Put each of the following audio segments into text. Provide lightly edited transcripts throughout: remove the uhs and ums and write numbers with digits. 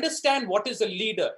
understand what is a leader.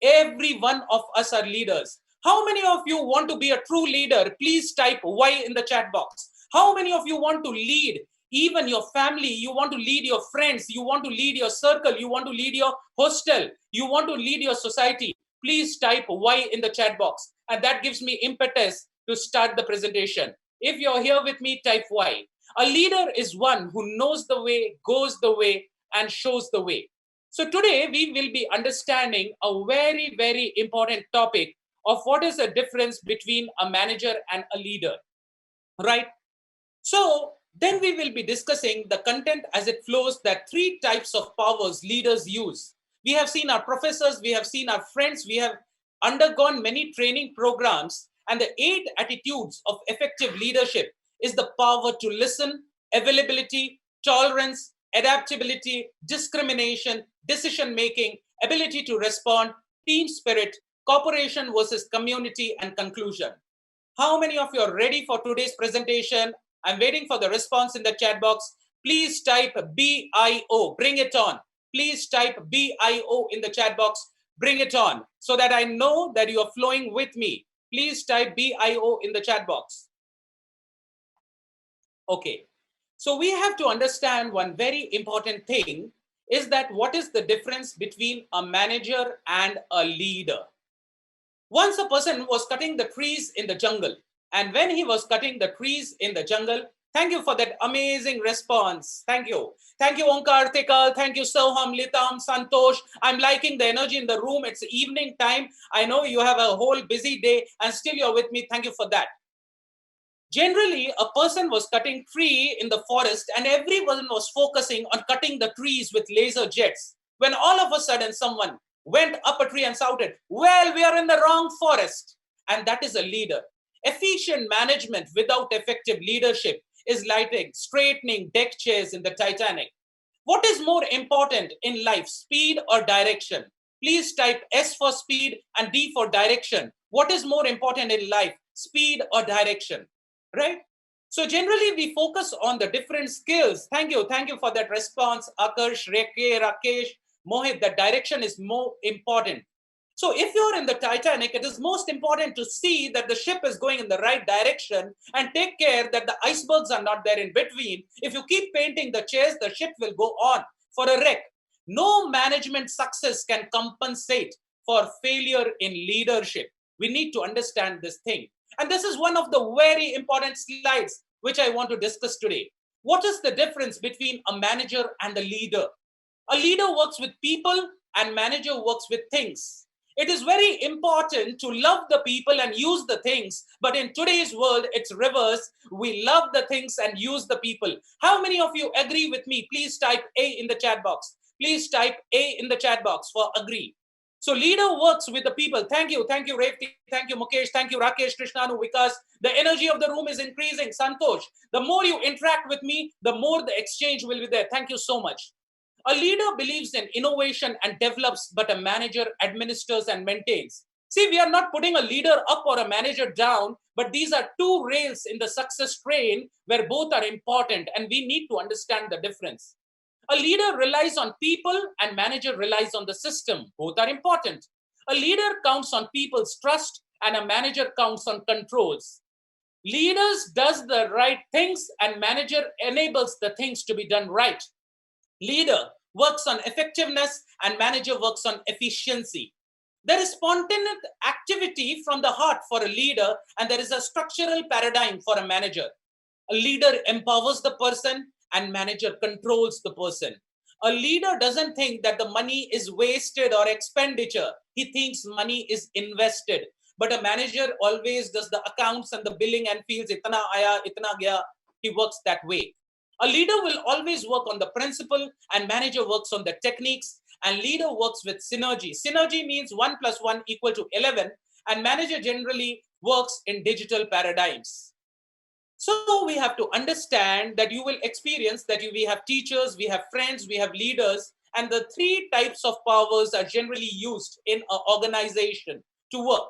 Every one of us are leaders. How many of you want to be a true leader? Please type Y in the chat box. How many of you want to lead even your family? You want to lead your friends. You want to lead your circle. You want to lead your hostel. You want to lead your society. Please type Y in the chat box. And that gives me impetus to start the presentation. If you're here with me, type Y. A leader is one who knows the way, goes the way, and shows the way. So today we will be understanding a very, very important topic of what is the difference between a manager and a leader, right? So then we will be discussing the content as it flows, that three types of powers leaders use. We have seen our professors, we have seen our friends, we have undergone many training programs, and the 8 attitudes of effective leadership is the power to listen, availability, tolerance, adaptability, discrimination, decision-making, ability to respond, team spirit, cooperation versus community, and conclusion. How many of you are ready for today's presentation? I'm waiting for the response in the chat box. Please type BIO, bring it on. Please type BIO in the chat box, bring it on, so that I know that you are flowing with me. Please type BIO in the chat box. Okay, so we have to understand one very important thing is that what is the difference between a manager and a leader? Once a person was cutting the trees in the jungle, and when he was cutting the trees in the jungle, thank you for that amazing response. Thank you. Thank you, Onkar, Tikal. Thank you, Soham, Litam, Santosh. I'm liking the energy in the room. It's evening time. I know you have a whole busy day and still you're with me. Thank you for that. Generally, a person was cutting tree in the forest and everyone was focusing on cutting the trees with laser jets. When all of a sudden someone went up a tree and shouted, well, we are in the wrong forest. And that is a leader. Efficient management without effective leadership is like straightening deck chairs in the Titanic. What is more important in life, speed or direction? Please type S for speed and D for direction. What is more important in life, speed or direction? Right? So generally we focus on the different skills. Thank you for that response, Akarsh, Reke, Rakesh, Mohit. That direction is more important. So if you're in the Titanic, it is most important to see that the ship is going in the right direction and take care that the icebergs are not there in between. If you keep painting the chairs, the ship will go on for a wreck. No management success can compensate for failure in leadership. We need to understand this thing. And this is one of the very important slides which I want to discuss today. What is the difference between a manager and a leader? A leader works with people and manager works with things. It is very important to love the people and use the things. But in today's world, it's reverse. We love the things and use the people. How many of you agree with me? Please type A in the chat box. Please type A in the chat box for agree. So leader works with the people. Thank you, Revti. Thank you, Mukesh. Thank you, Rakesh, Krishnanu, Vikas. The energy of the room is increasing. Santosh, the more you interact with me, the more the exchange will be there. Thank you so much. A leader believes in innovation and develops, but a manager administers and maintains. See, we are not putting a leader up or a manager down, but these are two rails in the success train where both are important, and we need to understand the difference. A leader relies on people and manager relies on the system. Both are important. A leader counts on people's trust and a manager counts on controls. Leaders does the right things and manager enables the things to be done right. Leader works on effectiveness and manager works on efficiency. There is spontaneous activity from the heart for a leader and there is a structural paradigm for a manager. A leader empowers the person and manager controls the person. A leader doesn't think that the money is wasted or expenditure. He thinks money is invested. But a manager always does the accounts and the billing and feels itna aya, itna gaya. He works that way. A leader will always work on the principle and manager works on the techniques and leader works with synergy. Synergy means 1 + 1 = 11 and manager generally works in digital paradigms. So we have to understand that you will experience that we have teachers, we have friends, we have leaders, and the three types of powers are generally used in an organization to work.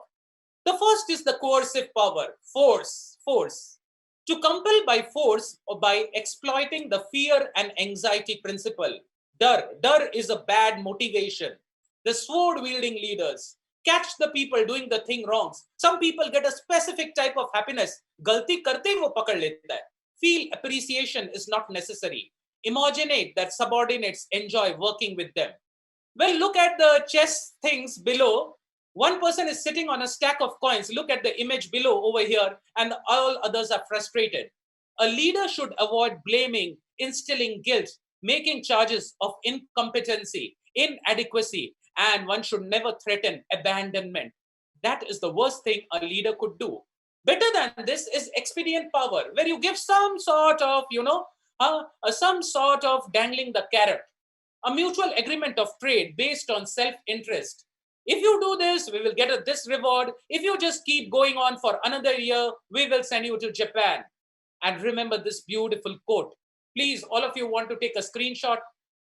The first is the coercive power, force. To compel by force or by exploiting the fear and anxiety principle. Dar is a bad motivation. the sword-wielding leaders. Catch the people doing the thing wrongs. Some people get a specific type of happiness. Galti karte hi wo pakad leta hai. Feel appreciation is not necessary. Imagine that subordinates enjoy working with them. Well, look at the chess things below. One person is sitting on a stack of coins. Look at the image below over here, and all others are frustrated. A leader should avoid blaming, instilling guilt, making charges of incompetency, inadequacy, and one should never threaten abandonment. That is the worst thing a leader could do. Better than this is expedient power, where you give some sort of, some sort of dangling the carrot, a mutual agreement of trade based on self-interest. If you do this, we will get this reward. If you just keep going on for another year, we will send you to Japan. And remember this beautiful quote. Please, all of you want to take a screenshot.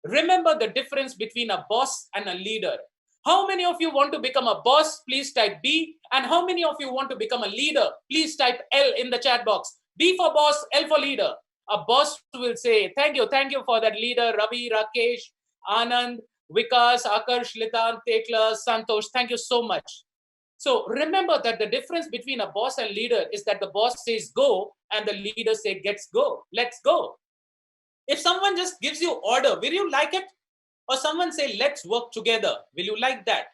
Remember the difference between a boss and a leader. How many of you want to become a boss? Please type B. And how many of you want to become a leader? Please type L in the chat box. B for boss, L for leader. A boss will say, thank you for that leader, Ravi, Rakesh, Anand, Vikas, Akarsh, Litan, Tekla, Santosh. Thank you so much. So remember that the difference between a boss and leader is that the boss says go and the leader says let's go. If someone just gives you order, will you like it? Or someone say, let's work together. Will you like that?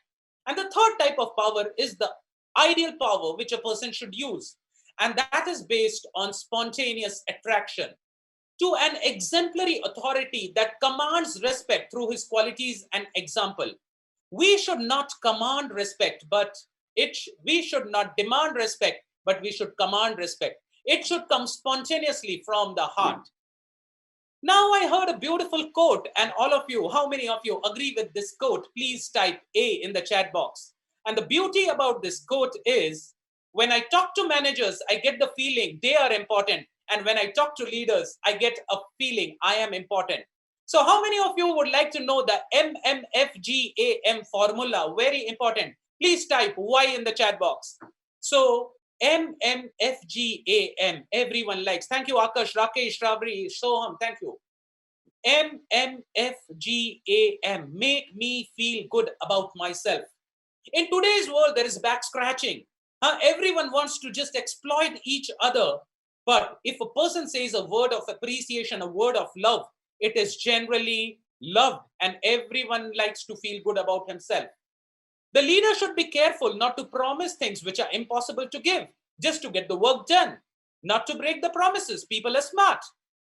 And the third type of power is the ideal power which a person should use. And that is based on spontaneous attraction to an exemplary authority that commands respect through his qualities and example. We should not command respect, but we should not demand respect, but we should command respect. It should come spontaneously from the heart. Now I heard a beautiful quote, and all of you, how many of you agree with this quote? Please type A in the chat box. And the beauty about this quote is, when I talk to managers, I get the feeling they are important. And when I talk to leaders, I get a feeling I am important. So how many of you would like to know the MFGM formula? Very important. Please type Y in the chat box. So MMFGAM, everyone likes. Thank you, Akash, Rakesh, Rabri, Soham, thank you. MMFGAM, make me feel good about myself. In today's world, there is back scratching. Everyone wants to just exploit each other. But if a person says a word of appreciation, a word of love, it is generally loved and everyone likes to feel good about himself. The leader should be careful not to promise things which are impossible to give, just to get the work done, not to break the promises. People are smart.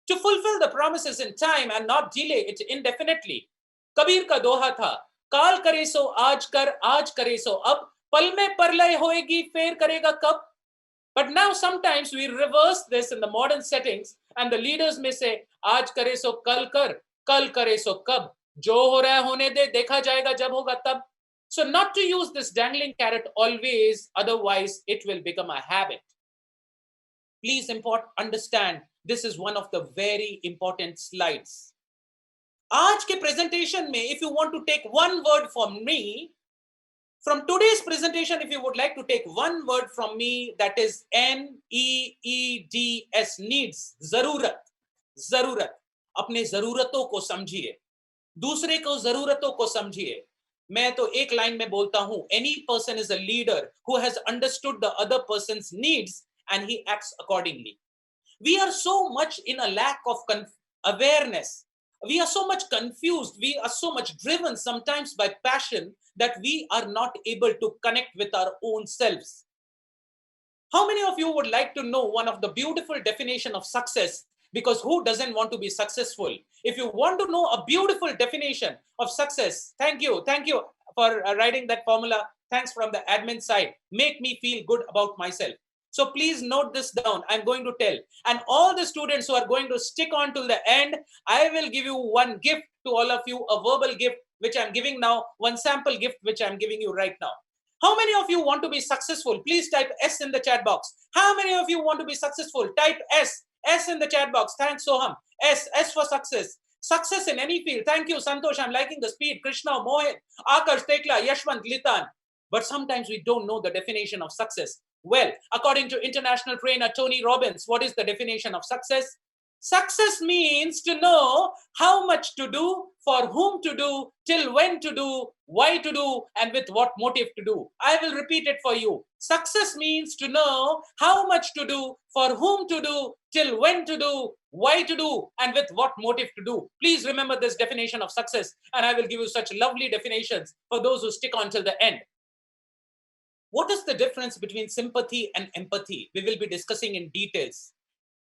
To fulfill the promises in time and not delay it indefinitely. Kabir ka doha tha, kaal kare so aaj kare so ab, pal mein parlay hoegi, fer karega kab. But now sometimes we reverse this in the modern settings and the leaders may say, aaj kare so kal kare so kab, jo ho raha hai hone de, dekha jayega jab hoga tab. So not to use this dangling carrot always, otherwise it will become a habit. Please understand, this is one of the very important slides. Aaj ke presentation mein, if you want to take one word from me, from today's presentation, if you would like to take one word from me, that is NEEDS, needs, zarurat. अपने जरूरतों को समझिए, दूसरे को जरूरतों को समझिए. मैं तो एक लाइन में बोलता हूं, any person is a leader who has understood the other person's needs and he acts accordingly. We are so much in a lack of awareness. We are so much confused. We are so much driven sometimes by passion that we are not able to connect with our own selves. How many of you would like to know one of the beautiful definition of success? Because who doesn't want to be successful? If you want to know a beautiful definition of success, thank you for writing that formula. Thanks from the admin side. Make me feel good about myself. So please note this down. I'm going to tell. And all the students who are going to stick on till the end, I will give you one gift to all of you, a verbal gift, which I'm giving now, one sample gift, which I'm giving you right now. How many of you want to be successful? Please type S in the chat box. How many of you want to be successful? Type S in the chat box. Thanks, Soham. S for success. Success in any field. Thank you, Santosh. I'm liking the speed. Krishna, Mohit, Akash, Tekla, Yashwant, Litan. But sometimes we don't know the definition of success. Well, according to international trainer Tony Robbins, what is the definition of success? Success means to know how much to do, for whom to do, till when to do, why to do, and with what motive to do. I will repeat it for you. Success means to know how much to do, for whom to do, till when to do, why to do, and with what motive to do. Please remember this definition of success, and I will give you such lovely definitions for those who stick on till the end. What is the difference between sympathy and empathy? We will be discussing in details.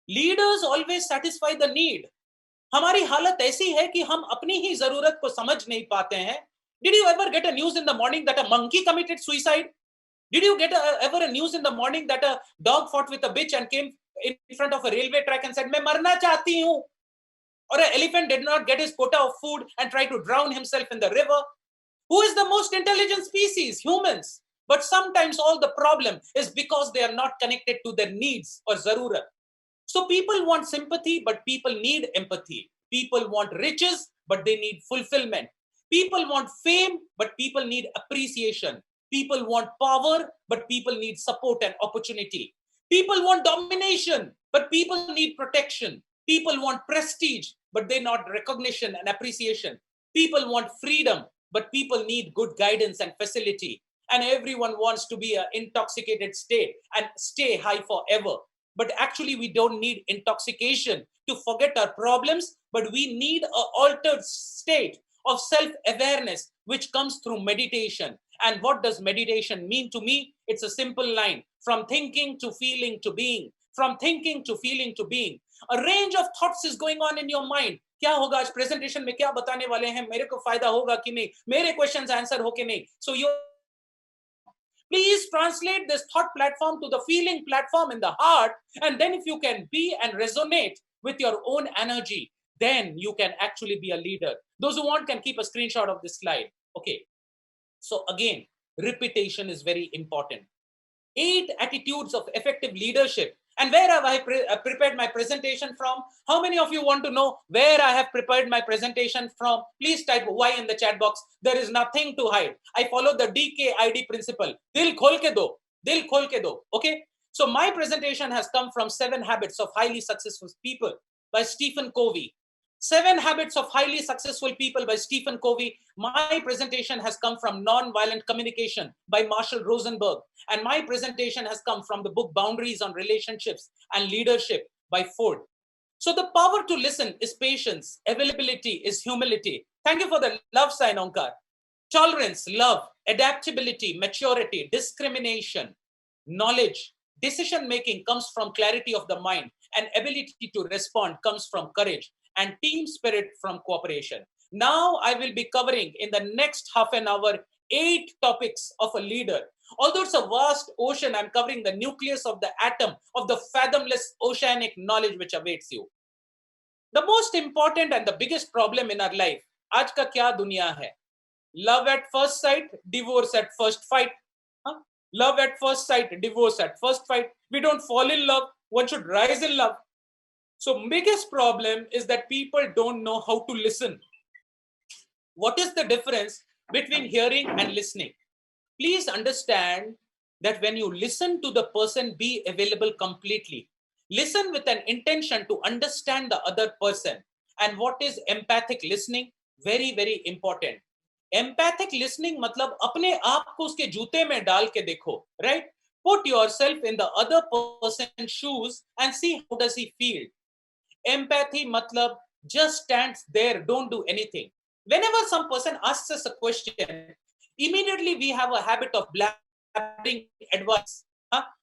Leaders always satisfy the need. हमारी हालत ऐसी है कि हम अपनी ही जरूरत को समझ नहीं पाते हैं. Did you ever get a news in the morning that a monkey committed suicide? Did you get ever a news in the morning that a dog fought with a bitch and came in front of a railway track and said, मैं मरना चाहती हूँ? Or an elephant did not get his quota of food and tried to drown himself in the river? Who is the most intelligent species? Humans. But sometimes all the problem is because they are not connected to their needs or zarurat. So people want sympathy, but people need empathy. People want riches, but they need fulfillment. People want fame, but people need appreciation. People want power, but people need support and opportunity. People want domination, but people need protection. People want prestige, but they need recognition and appreciation. People want freedom, but people need good guidance and facility. And everyone wants to be an intoxicated state and stay high forever. But actually, we don't need intoxication to forget our problems, but we need an altered state of self-awareness, which comes through meditation. And what does meditation mean to me? It's a simple line: from thinking to feeling to being. From thinking to feeling to being. A range of thoughts is going on in your mind. क्या होगा आज presentation में क्या बताने वाले हैं, मेरे को फायदा होगा कि नहीं, मेरे questions answer हो कि नहीं. So you please translate this thought platform to the feeling platform in the heart, and then if you can be and resonate with your own energy, then you can actually be a leader. Those who want can keep a screenshot of this slide. Okay. So again, repetition is very important. 8 attitudes of effective leadership. And where have I prepared my presentation from? How many of you want to know where I have prepared my presentation from? Please type Y in the chat box. There is nothing to hide. I follow the DKID principle. Dil khol ke do. Dil khol ke do. Okay. So my presentation has come from 7 Habits of Highly Successful People by Stephen Covey. 7 Habits of Highly Successful People by Stephen Covey. My presentation has come from Nonviolent Communication by Marshall Rosenberg. And my presentation has come from the book Boundaries on Relationships and Leadership by Ford. So the power to listen is patience. Availability is humility. Thank you for the love sign, Onkar. Tolerance, love. Adaptability, maturity. Discrimination, knowledge. Decision-making comes from clarity of the mind. And ability to respond comes from courage. And team spirit from cooperation. Now I will be covering in the next half an hour 8 topics of a leader. Although it's a vast ocean, I'm covering the nucleus of the atom of the fathomless oceanic knowledge which awaits you. The most important and the biggest problem in our life, आज का क्या दुनिया है? Love at first sight, divorce at first fight. Huh? Love at first sight, divorce at first fight. We don't fall in love. One should rise in love. So biggest problem is that people don't know how to listen. What is the difference between hearing and listening? Please understand that when you listen to the person, be available completely. Listen with an intention to understand the other person. And what is empathic listening? Very, very important. Empathic listening मतलब अपने आप को उसके जूते में डाल के देखो, right? Put yourself in the other person's shoes and see how does he feel. Empathy matlab just stands there, don't do anything. Whenever some person asks us a question, immediately we have a habit of blabbering advice.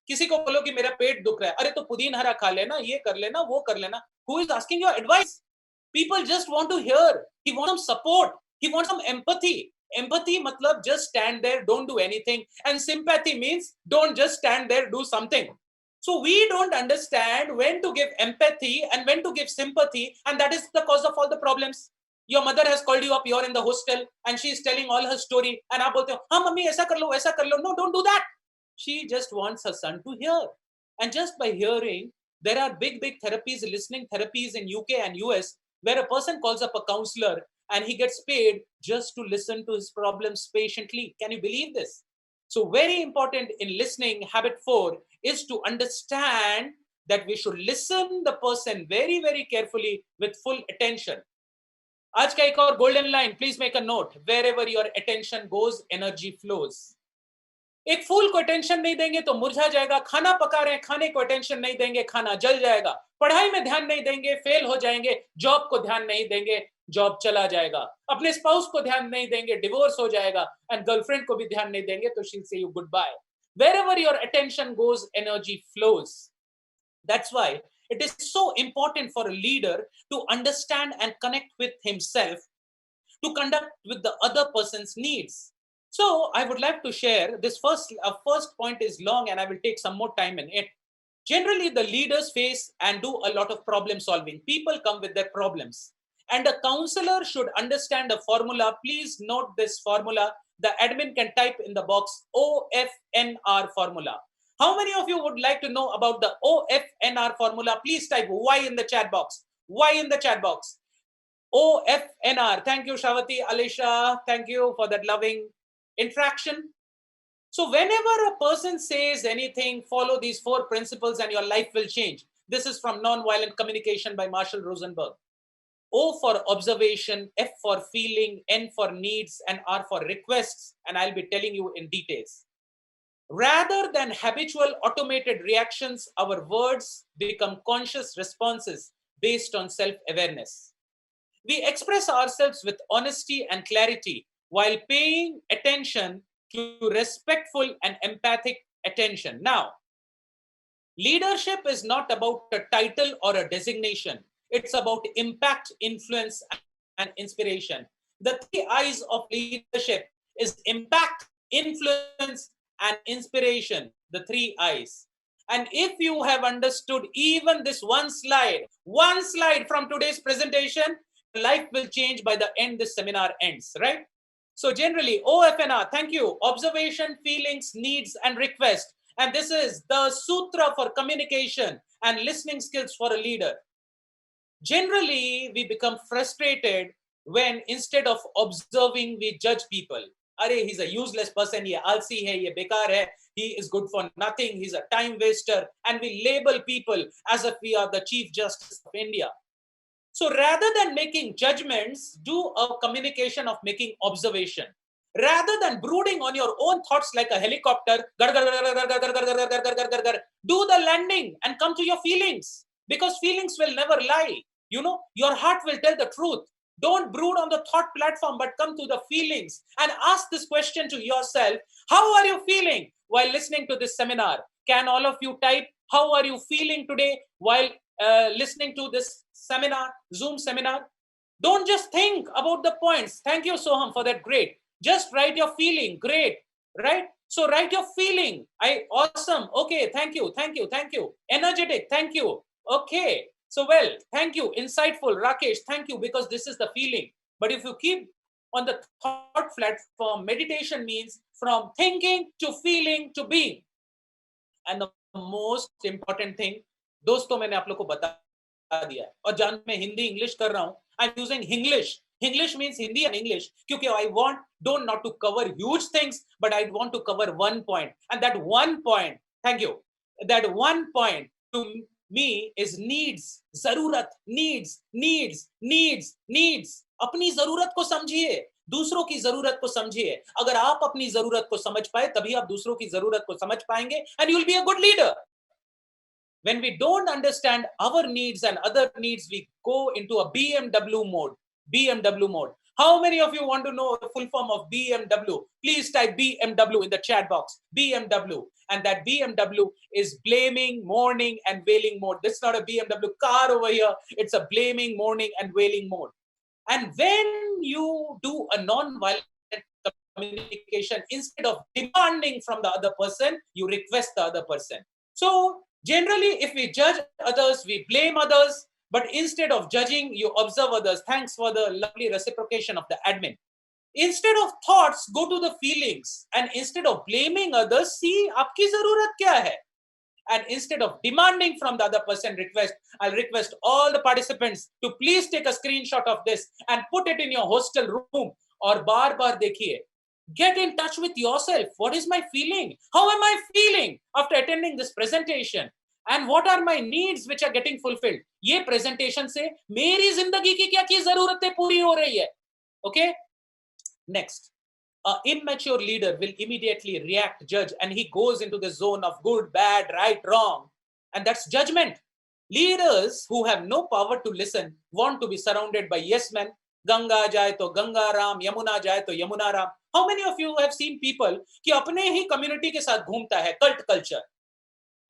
किसी को बोलो कि मेरा पेट दुख रहा है, अरे तो पुदीन हरा खा लेना, ये कर लेना, वो कर लेना. Who is asking your advice? People just want to hear. He wants some support. He wants some empathy. Empathy matlab just stand there, don't do anything. And sympathy means don't just stand there, do something. So we don't understand when to give empathy and when to give sympathy, and that is the cause of all the problems. Your mother has called you up, you're in the hostel, and she's telling all her story, and आप बोलते हो, हाँ mummy ऐसा कर लो, वैसा कर लो. No, don't do that. She just wants her son to hear. And just by hearing, there are big therapies, listening therapies in UK and US, where a person calls up a counselor and he gets paid just to listen to his problems patiently. Can you believe this? So very important in listening, habit 4, is to understand that we should listen the person very, very carefully with full attention. आज का एक और golden line, please make a note. Wherever your attention goes, energy flows. एक फूल को attention नहीं देंगे तो मुरझा जाएगा. खाना पका रहे हैं, खाने को अटेंशन नहीं देंगे, खाना जल जाएगा. पढ़ाई में ध्यान नहीं देंगे, फेल हो जाएंगे. जॉब को ध्यान नहीं देंगे, जॉब चला जाएगा. अपने स्पाउस को ध्यान नहीं देंगे, डिवोर्स हो जाएगा. एंड गर्लफ्रेंड को भी ध्यान नहीं देंगे तो she'll say you goodbye. Wherever your attention goes, energy flows. That's why it is so important for a leader to understand and connect with himself, to conduct with the other person's needs. So I would like to share this first point is long and I will take some more time in it. Generally, the leaders face and do a lot of problem solving. People come with their problems. And a counselor should understand a formula. Please note this formula. The admin can type in the box OFNR formula. How many of you would like to know about the OFNR formula? Please type Y in the chat box. Y in the chat box. OFNR. Thank you, Shavati, Alisha. Thank you for that loving interaction. So whenever a person says anything, follow these 4 principles and your life will change. This is from Nonviolent Communication by Marshall Rosenberg. O for observation, F for feeling, N for needs, and R for requests. And I'll be telling you in details. Rather than habitual automated reactions, our words become conscious responses based on self-awareness. We express ourselves with honesty and clarity while paying attention to respectful and empathic attention. Now, leadership is not about a title or a designation. It's about impact, influence, and inspiration. The 3 I's of leadership is impact, influence, and inspiration. The 3 I's. And if you have understood even this one slide from today's presentation, life will change by the end this seminar ends, right? So generally, OFNR, thank you. Observation, feelings, needs, and request. And this is the sutra for communication and listening skills for a leader. Generally, we become frustrated when instead of observing, we judge people. Arey, he's a useless person, ye alsi hai, ye bekar hai, he is good for nothing, he's a time waster. And we label people as if we are the Chief Justice of India. So rather than making judgments, do a communication of making observation. Rather than brooding on your own thoughts like a helicopter, do the landing and come to your feelings, because feelings will never lie. You know, your heart will tell the truth. Don't brood on the thought platform, but come to the feelings and ask this question to yourself. How are you feeling while listening to this seminar? Can all of you type, how are you feeling today while listening to this seminar, Zoom seminar? Don't just think about the points. Thank you, Soham, for that. Great. Just write your feeling. Great. Right? So write your feeling. Awesome. Okay. Thank you. Thank you. Thank you. Energetic. Thank you. Okay. So well, thank you. Insightful. Rakesh, thank you, because this is the feeling. But if you keep on the thought platform, meditation means from thinking to feeling to being. And the most important thing, दोस्तों मैंने आप लोग को बता दिया है और जान मैं हिंदी इंग्लिश कर रहा हूं. I'm using English means Hindi and English क्योंकि I don't not to cover huge things, but I want to cover one point, and that one point, thank you, that one point to me is needs. जरूरत, needs. अपनी जरूरत को समझिए, दूसरों की जरूरत को समझिए. अगर आप अपनी जरूरत को समझ पाए तभी आप दूसरों की जरूरत को समझ पाएंगे, and you will be a good leader. When we don't understand our needs and other needs, we go into a BMW mode. How many of you want to know the full form of BMW? Please type BMW in the chat box. BMW. And that BMW is blaming, mourning, and wailing mode. This is not a BMW car over here. It's a blaming, mourning, and wailing mode. And when you do a non-violent communication, instead of demanding from the other person, you request the other person. So generally, if we judge others, we blame others. But instead of judging, you observe others. Thanks for the lovely reciprocation of the admin. Instead of thoughts, go to the feelings. And instead of blaming others, see, aapki zarurat kya hai? And instead of demanding from the other person, I'll request all the participants to please take a screenshot of this and put it in your hostel room. Or bar dekhiye. Get in touch with yourself. What is my feeling? How am I feeling after attending this presentation? and what are my needs which are getting fulfilled. ये presentation से मेरी जिंदगी की क्या जरूरतें पूरी हो रही है. Okay. Next, an immature leader will immediately react, judge, and he goes into the zone of good, bad, right, wrong, and that's judgment. Leaders who have no power to listen want to be surrounded by yes men. Ganga jaye to Ganga Ram, Yamuna jaye to Yamuna Ram. How many of you have seen people कि अपने ही community के साथ घूमता है, cult culture.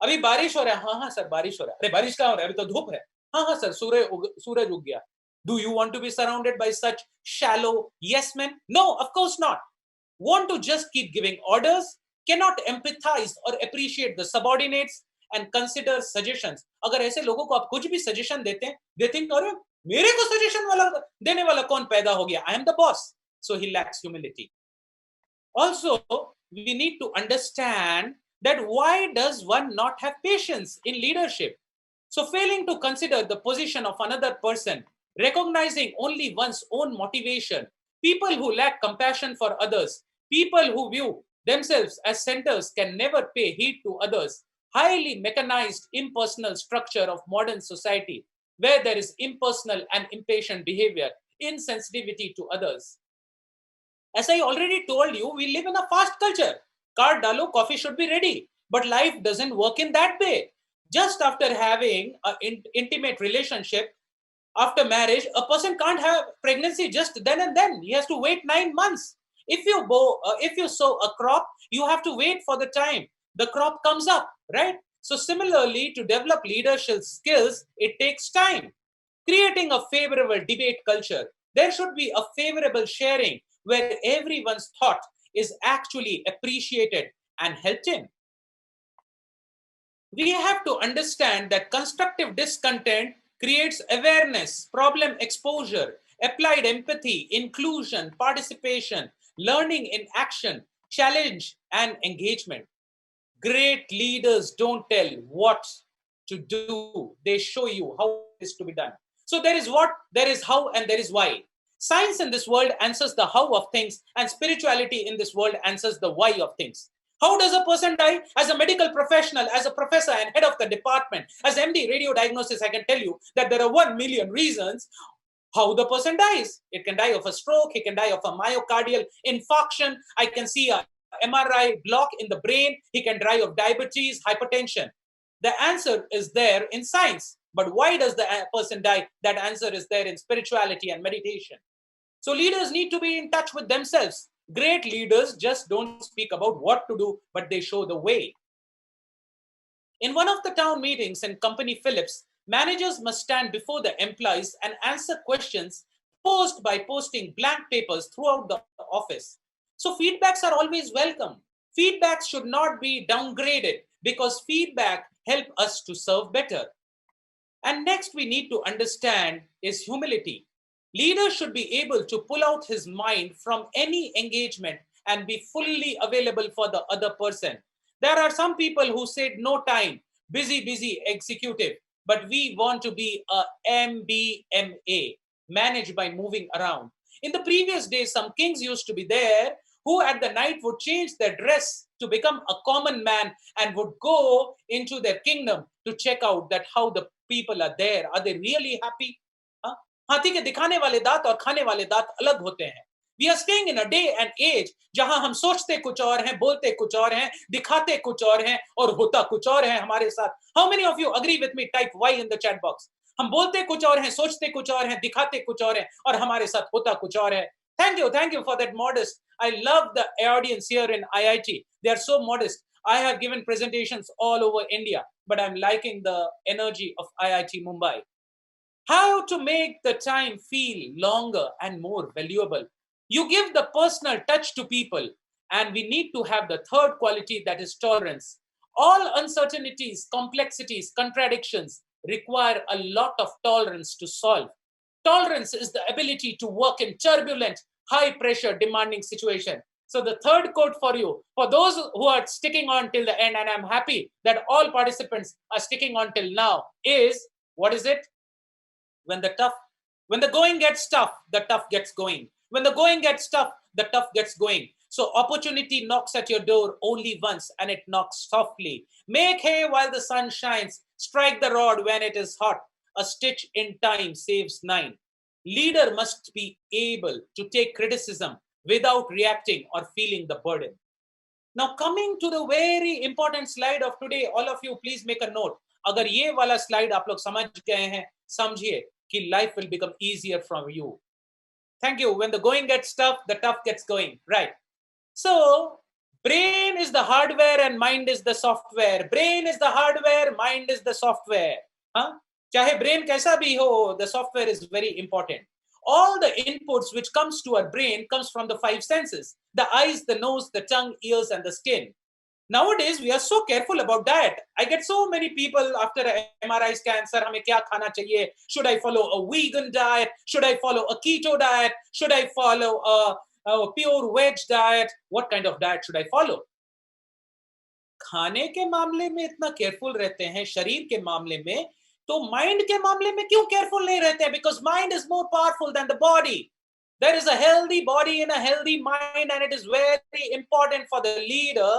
अभी बारिश हो रहा है, हाँ सर बारिश हो रहा है. अरे बारिश कहाँ हो रहा है, अभी तो धूप है. हाँ सर सूरज उग गया. Do you want to be surrounded by such shallow yes men? No, of course not. Want to just keep giving orders, cannot empathize or appreciate the subordinates and consider suggestions. अगर ऐसे लोगों को आप कुछ भी suggestion देते हैं, they think अरे मेरे को suggestion वाला देने वाला कौन पैदा हो गया? I am the boss. So he lacks humility. Also, we need to understand that why does one not have patience in leadership? So failing to consider the position of another person, recognizing only one's own motivation, people who lack compassion for others, people who view themselves as centers can never pay heed to others. Highly mechanized, impersonal structure of modern society, where there is impersonal and impatient behavior, insensitivity to others. As I already told you, we live in a fast culture. Card dalo, coffee should be ready. But life doesn't work in that way. Just after having an intimate relationship, after marriage, a person can't have pregnancy just then and then. He has to wait 9 months. If you sow a crop, you have to wait for the time the crop comes up, right? So similarly, to develop leadership skills, it takes time. Creating a favorable debate culture, there should be a favorable sharing where everyone's thought is actually appreciated and helped in. We have to understand that constructive discontent creates awareness, problem exposure, applied empathy, inclusion, participation, learning in action, challenge, and engagement. Great leaders don't tell what to do, they show you how it is to be done. So there is what, there is how, and there is why. Science in this world answers the how of things, and spirituality in this world answers the why of things. How does a person die? As a medical professional, as a professor and head of the department, as MD radio diagnosis, I can tell you that there are 1 million reasons how the person dies. It can die of a stroke, he can die of a myocardial infarction, I can see a MRI block in the brain, he can die of diabetes, hypertension. The answer is there in science. But why does the person die? That answer is there in spirituality and meditation. So leaders need to be in touch with themselves. Great leaders just don't speak about what to do, but they show the way. In one of the town meetings in Company Philips, managers must stand before the employees and answer questions posed by posting blank papers throughout the office. So feedbacks are always welcome. Feedbacks should not be downgraded because feedback helps us to serve better. And next we need to understand is humility. Leaders should be able to pull out his mind from any engagement and be fully available for the other person. There are some people who said no time, busy executive, but we want to be a MBMA, managed by moving around. In the previous days, some kings used to be there who at the night would change their dress to become a common man and would go into their kingdom to check out that how the people are there. Are they really happy? हाथी के दिखाने वाले दांत और खाने वाले दांत अलग होते हैं. We are staying in a day and age जहां हम सोचते कुछ और हैं, बोलते कुछ और हैं, दिखाते कुछ और हैं और होता कुछ और है हमारे साथ. How many of you agree with me? Type Y in the chat box. हम बोलते कुछ और हैं, सोचते कुछ और हैं, दिखाते कुछ और हैं और हमारे साथ होता कुछ और है. Thank you for that modest. I love the audience here in IIT. They are so modest. I have given presentations all over India, but I'm liking the energy of IIT Mumbai. How to make the time feel longer and more valuable. You give the personal touch to people, and we need to have the third quality, that is tolerance. All uncertainties, complexities, contradictions require a lot of tolerance to solve. Tolerance is the ability to work in turbulent, high pressure, demanding situation. So the third quote for you, for those who are sticking on till the end, and I'm happy that all participants are sticking on till now, is, what is it? When the going gets tough, the tough gets going. When the going gets tough, the tough gets going. So opportunity knocks at your door only once, and it knocks softly. Make hay while the sun shines. Strike the rod when it is hot. A stitch in time saves nine. Leader must be able to take criticism without reacting or feeling the burden. Now coming to the very important slide of today, all of you please make a note. अगर ये वाला slide आप लोग समझ गए हैं, समझिए कि life will become easier from you. Thank you. When the going gets tough, the tough gets going. Right. So brain is the hardware and mind is the software. Brain is the hardware, mind is the software. Huh? Chahe brain kaisa bhi ho, the software is very important. All the inputs which comes to our brain comes from the five senses: the eyes, the nose, the tongue, ears, and the skin. Nowadays, we are so careful about diet. I get so many people after a MRI scan, sir, hame kya khana chahiye? Should I follow a vegan diet? Should I follow a keto diet? Should I follow a pure veg diet? What kind of diet should I follow? खाने के मामले में इतना careful रहते हैं, शरीर के मामले में, तो माइंड के मामले में क्यों केयरफुल नहीं रहते? Because mind is more powerful than the body. There is a healthy body and a healthy mind, and it is very important for the leader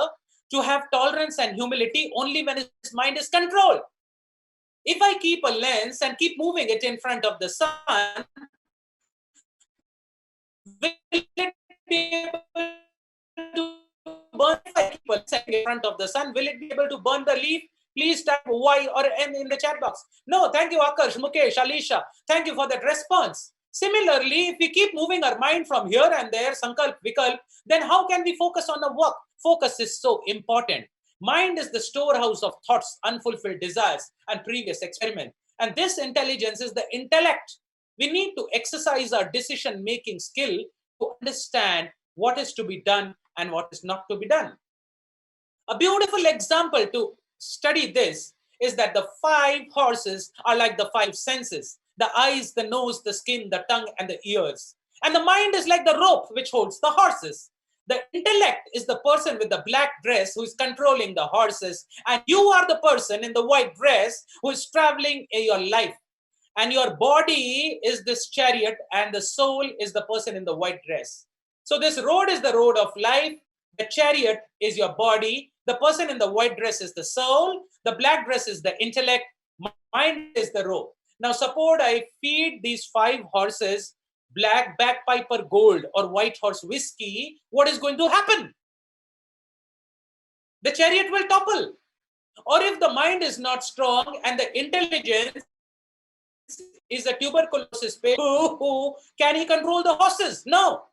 to have tolerance and humility only when his mind is controlled. If I keep a lens and keep moving it in front of the sun, will it be able to burn? If I keep a lens in front of the sun, will it be able to burn the leaf? Please type Y or N in the chat box. No, thank you, Akash, Mukesh, Alisha. Thank you for that response. Similarly, if we keep moving our mind from here and there, Sankalp, Vikalp, then how can we focus on the work? Focus is so important. Mind is the storehouse of thoughts, unfulfilled desires, and previous experiment. And this intelligence is the intellect. We need to exercise our decision-making skill to understand what is to be done and what is not to be done. A beautiful example to study this is that the five horses are like the five senses: the eyes, the nose, the skin, the tongue, and the ears. And the mind is like the rope which holds the horses. The intellect is the person with the black dress who is controlling the horses, and you are the person in the white dress who is traveling in your life. And your body is this chariot, and the soul is the person in the white dress. So this road is the road of life. The chariot is your body. The person in the white dress is the soul. The black dress is the intellect. Mind is the rope. Now suppose I feed these five horses black bagpiper gold or white horse whiskey. What is going to happen? The chariot will topple. Or if the mind is not strong and the intelligence is a tuberculosis patient, can he control the horses? No.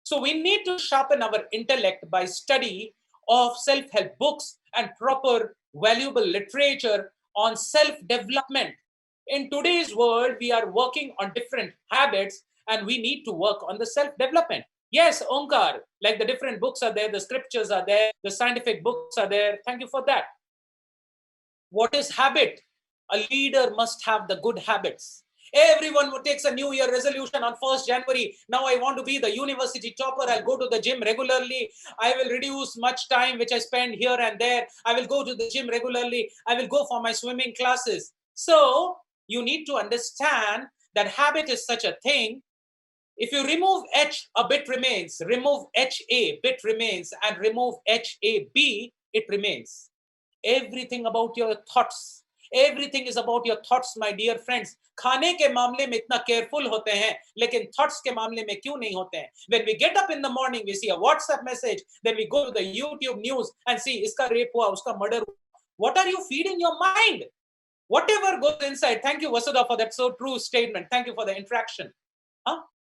So we need to sharpen our intellect by study of self-help books and proper valuable literature on self-development. In today's world, we are working on different habits and we need to work on the self-development. Yes, Omkar, like the different books are there, the scriptures are there, the scientific books are there. Thank you for that. What is habit? A leader must have the good habits. Everyone who takes a new year resolution on 1st January, now I want to be the university topper, I'll go to the gym regularly, I will reduce much time which I spend here and there, I will go to the gym regularly, I will go for my swimming classes. So you need to understand that habit is such a thing. If you remove H, a bit remains, remove HA, bit remains, and remove HAB, it remains. Everything about your thoughts, everything is about your thoughts, my dear friends. खाने के मामले में इतना careful होते हैं, लेकिन thoughts के मामले में क्यों नहीं होते हैं? When we get up in the morning, we see a WhatsApp message, then we go to the YouTube news and see इसका रेप हुआ, उसका मर्डर हुआ. What are you feeding your mind? Whatever goes inside. Thank you, Vasudha, for that so true statement. Thank you for the interaction.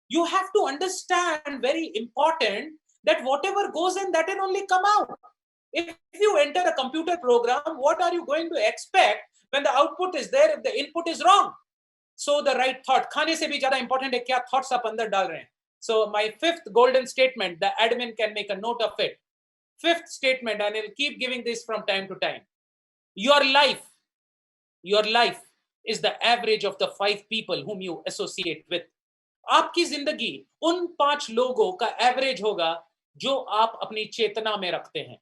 You have to understand, very important, that whatever goes in, that will only come out. If you enter a computer program, what are you going to expect when the output is there if the input is wrong? So the right thought. खाने से भी ज़्यादा important है क्या thoughts आप अंदर डाल रहे हैं. So my fifth golden statement, the admin can make a note of it. Fifth statement, and I'll keep giving this from time to time. Your life is the average of the 5 people whom you associate with. आपकी जिंदगी उन 5 लोगों का average होगा जो आप अपनी चेतना में रखते हैं,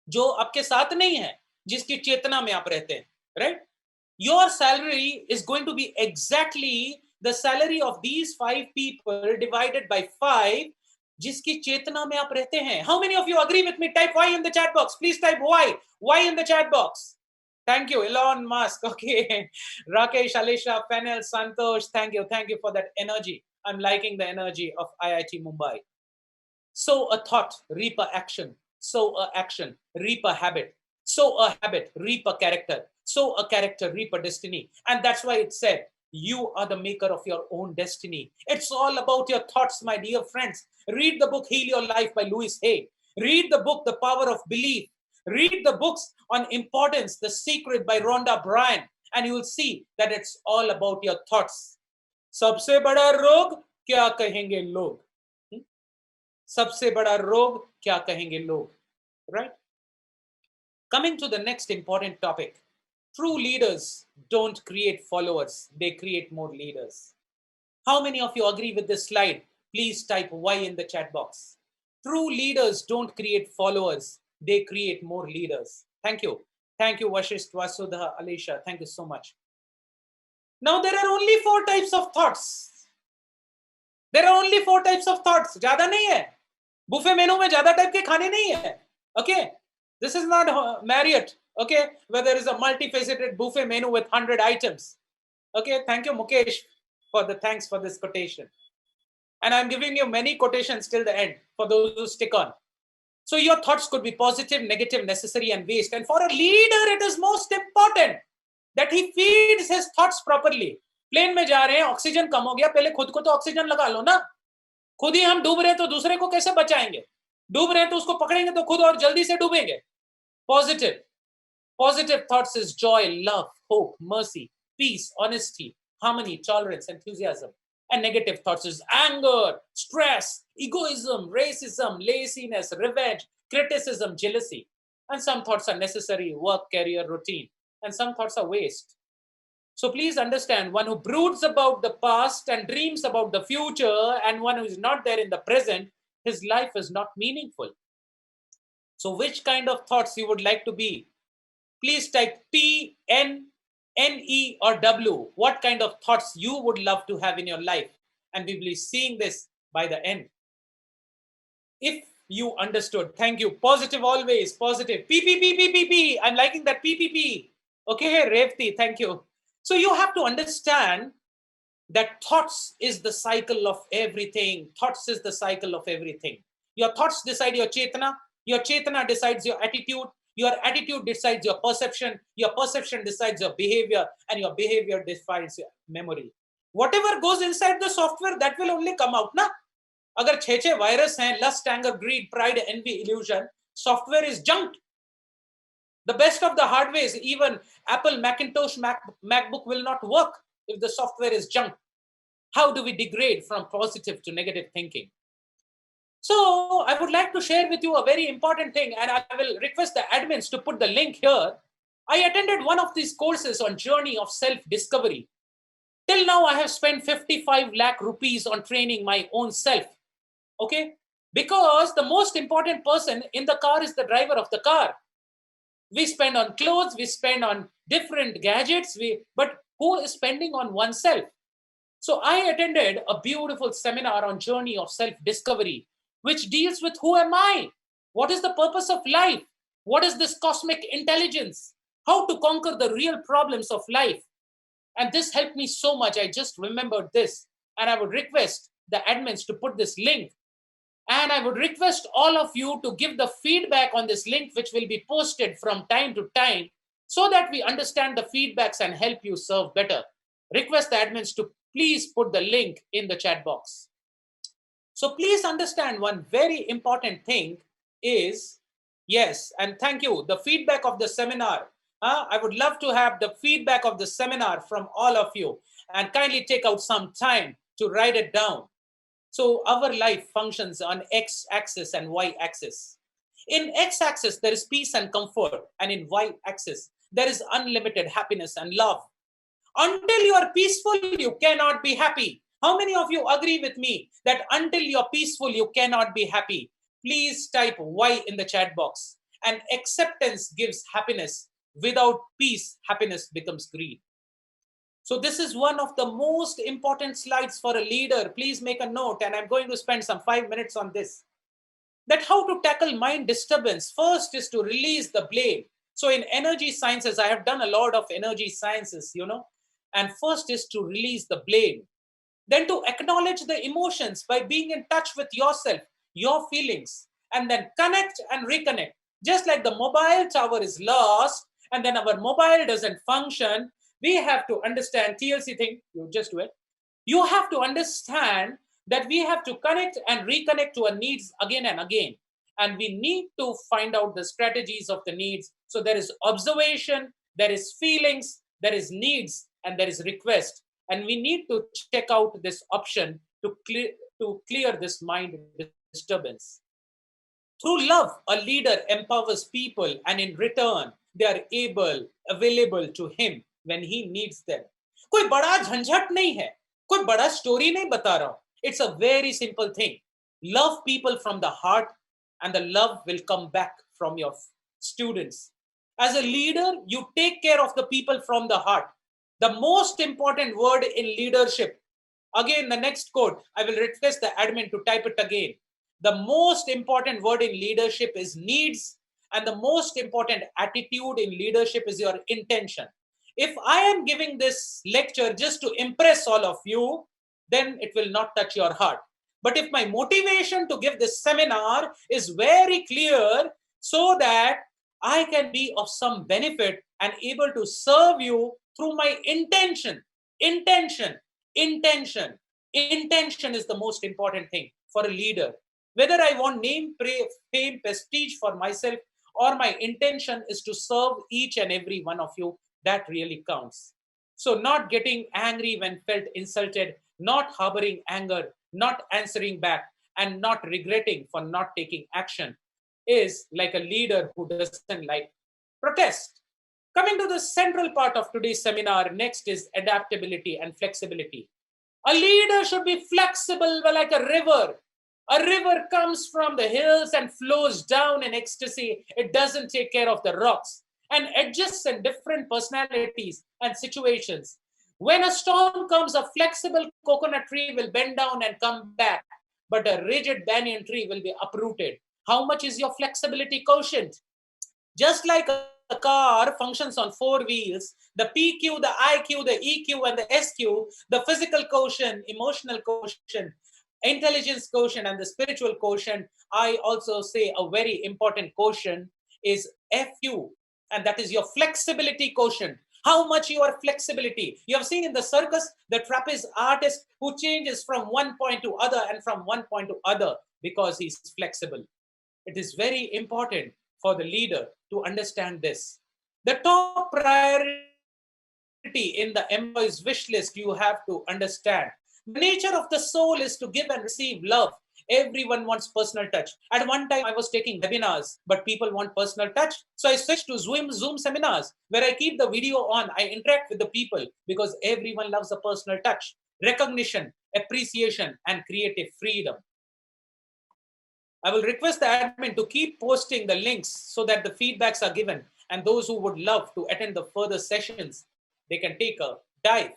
जो आपके साथ नहीं है, जिसकी चेतना में आप रहते हैं, right? Your salary is going to be exactly the salary of these 5 people divided by 5, जिसकी चेतना में आप रहते हैं. How many of you agree with me? Type Y in the chat box. Please type Y in the chat box. Thank you, Elon Musk. Okay, Rakesh, Alisha, Fennel, Santosh. Thank you for that energy. I'm liking the energy of IIT Mumbai. Sow a thought, reap a action. Sow a action, reap a habit. Sow a habit, reap a character. Sow a character, reap a destiny. And that's why it said, you are the maker of your own destiny. It's all about your thoughts, my dear friends. Read the book Heal Your Life by Louis Hay. Read the book The Power of Belief. Read the books on importance, The Secret by Rhonda Bryan, and you will see that it's all about your thoughts. सबसे बड़ा रोग क्या कहेंगे लोग? सबसे बड़ा रोग क्या कहेंगे लोग? Right? Coming to the next important topic. True leaders don't create followers, they create more leaders. How many of you agree with this slide? Please type Y in the chat box. True leaders don't create followers, they create more leaders. Thank you. Thank you, Vashist, Vasudha, Alisha. Thank you so much. Now, there are only 4 types of thoughts. There are only 4 types of thoughts. ज़्यादा नहीं है. Buffet menu में ज़्यादा type के खाने नहीं है. Okay? This is not Marriott. Okay? Where there is a multifaceted buffet menu with 100 items. Okay? Thank you, Mukesh, thanks for this quotation. And I'm giving you many quotations till the end for those who stick on. So your thoughts could be positive, negative, necessary, and waste. And for a leader, it is most important that he feeds his thoughts properly. Plane में जा रहे हैं, oxygen कम हो गया, पहले खुद को तो ऑक्सीजन लगा लो ना. खुद ही हम डूब रहे हैं तो दूसरे को कैसे बचाएंगे? डूब रहे हैं तो उसको पकड़ेंगे तो खुद और जल्दी से डूबेंगे. Positive thoughts is joy, love, hope, mercy, peace, honesty, harmony, tolerance, enthusiasm. And negative thoughts is anger, stress, egoism, racism, laziness, revenge, criticism, jealousy. And some thoughts are necessary, work, career, routine. And some thoughts are waste. So please understand, one who broods about the past and dreams about the future, and one who is not there in the present, his life is not meaningful. So which kind of thoughts you would like to be? Please type P, N, NE or W. What kind of thoughts you would love to have in your life? And we will be seeing this by the end. If you understood, thank you. Positive always, positive. P. I'm liking that P. Okay, Revti, thank you. So you have to understand that thoughts is the cycle of everything. Thoughts is the cycle of everything. Your thoughts decide your chetana decides your attitude decides your perception decides your behavior, and your behavior defines your memory. Whatever goes inside the software, that will only come out, na? Agar 6 virus hain, lust, anger, greed, pride, envy, illusion, software is junked. The best of the hardware, even Apple Macintosh MacBook will not work if the software is junk. How do we degrade from positive to negative thinking? So I would like to share with you a very important thing, and I will request the admins to put the link here. I attended one of these courses on journey of self-discovery. Till now, I have spent 55 lakh rupees on training my own self. Okay? Because the most important person in the car is the driver of the car. We spend on clothes, we spend on different gadgets, but who is spending on oneself? So I attended a beautiful seminar on journey of self-discovery, which deals with who am I? What is the purpose of life? What is this cosmic intelligence? How to conquer the real problems of life? And this helped me so much. I just remembered this. And I would request the admins to put this link. And I would request all of you to give the feedback on this link, which will be posted from time to time, so that we understand the feedbacks and help you serve better. Request the admins to please put the link in the chat box. So please understand one very important thing is, yes, and thank you, the feedback of the seminar. I would love to have the feedback of the seminar from all of you, and kindly take out some time to write it down. So our life functions on X-axis and Y-axis. In X-axis, there is peace and comfort, and in Y-axis, there is unlimited happiness and love. Until you are peaceful, you cannot be happy. How many of you agree with me that until you're peaceful, you cannot be happy? Please type Y in the chat box. And acceptance gives happiness. Without peace, happiness becomes greed. So this is one of the most important slides for a leader. Please make a note, and I'm going to spend some 5 minutes on this. That how to tackle mind disturbance. First is to release the blame. So in energy sciences, I have done a lot of energy sciences, and first is to release the blame. Then to acknowledge the emotions by being in touch with yourself, your feelings, and then connect and reconnect. Just like the mobile tower is lost and then our mobile doesn't function, we have to understand TLC thing, you just do it. You have to understand that we have to connect and reconnect to our needs again and again. And we need to find out the strategies of the needs. So there is observation, there is feelings, there is needs, and there is request. And we need to check out this option to clear this mind disturbance. Through love, a leader empowers people, and in return, they are available to him when he needs them. कोई बड़ा झंझट नहीं है, कोई बड़ा story नहीं बता रहा हूं. It's a very simple thing. Love people from the heart, and the love will come back from your students. As a leader, you take care of the people from the heart. The most important word in leadership. Again, the next quote, I will request the admin to type it again. The most important word in leadership is needs, and the most important attitude in leadership is your intention. If I am giving this lecture just to impress all of you, then it will not touch your heart. But if my motivation to give this seminar is very clear, so that I can be of some benefit and able to serve you through my intention. Intention is the most important thing for a leader. Whether I want name, fame, prestige for myself, or my intention is to serve each and every one of you, that really counts. So not getting angry when felt insulted, not harboring anger, not answering back, and not regretting for not taking action is like a leader who doesn't like protest. Coming to the central part of today's seminar, next is adaptability and flexibility. A leader should be flexible like a river. A river comes from the hills and flows down in ecstasy. It doesn't take care of the rocks and adjusts in different personalities and situations. When a storm comes, a flexible coconut tree will bend down and come back, but a rigid banyan tree will be uprooted. How much is your flexibility quotient? Just like a car functions on 4 wheels, the PQ, the IQ, the EQ, and the SQ, the physical quotient, emotional quotient, intelligence quotient, and the spiritual quotient, I also say a very important quotient is FQ, and that is your flexibility quotient. How much your flexibility. You have seen in the circus, the trapeze artist who changes from one point to other and from one point to other because he's flexible. It is very important for the leader to understand this. The top priority in the employee's wish list you have to understand. The nature of the soul is to give and receive love. Everyone wants personal touch. At one time, I was taking webinars, but people want personal touch. So I switched to Zoom seminars, where I keep the video on. I interact with the people because everyone loves a personal touch, recognition, appreciation, and creative freedom. I will request the admin to keep posting the links so that the feedbacks are given, and those who would love to attend the further sessions, they can take a dive.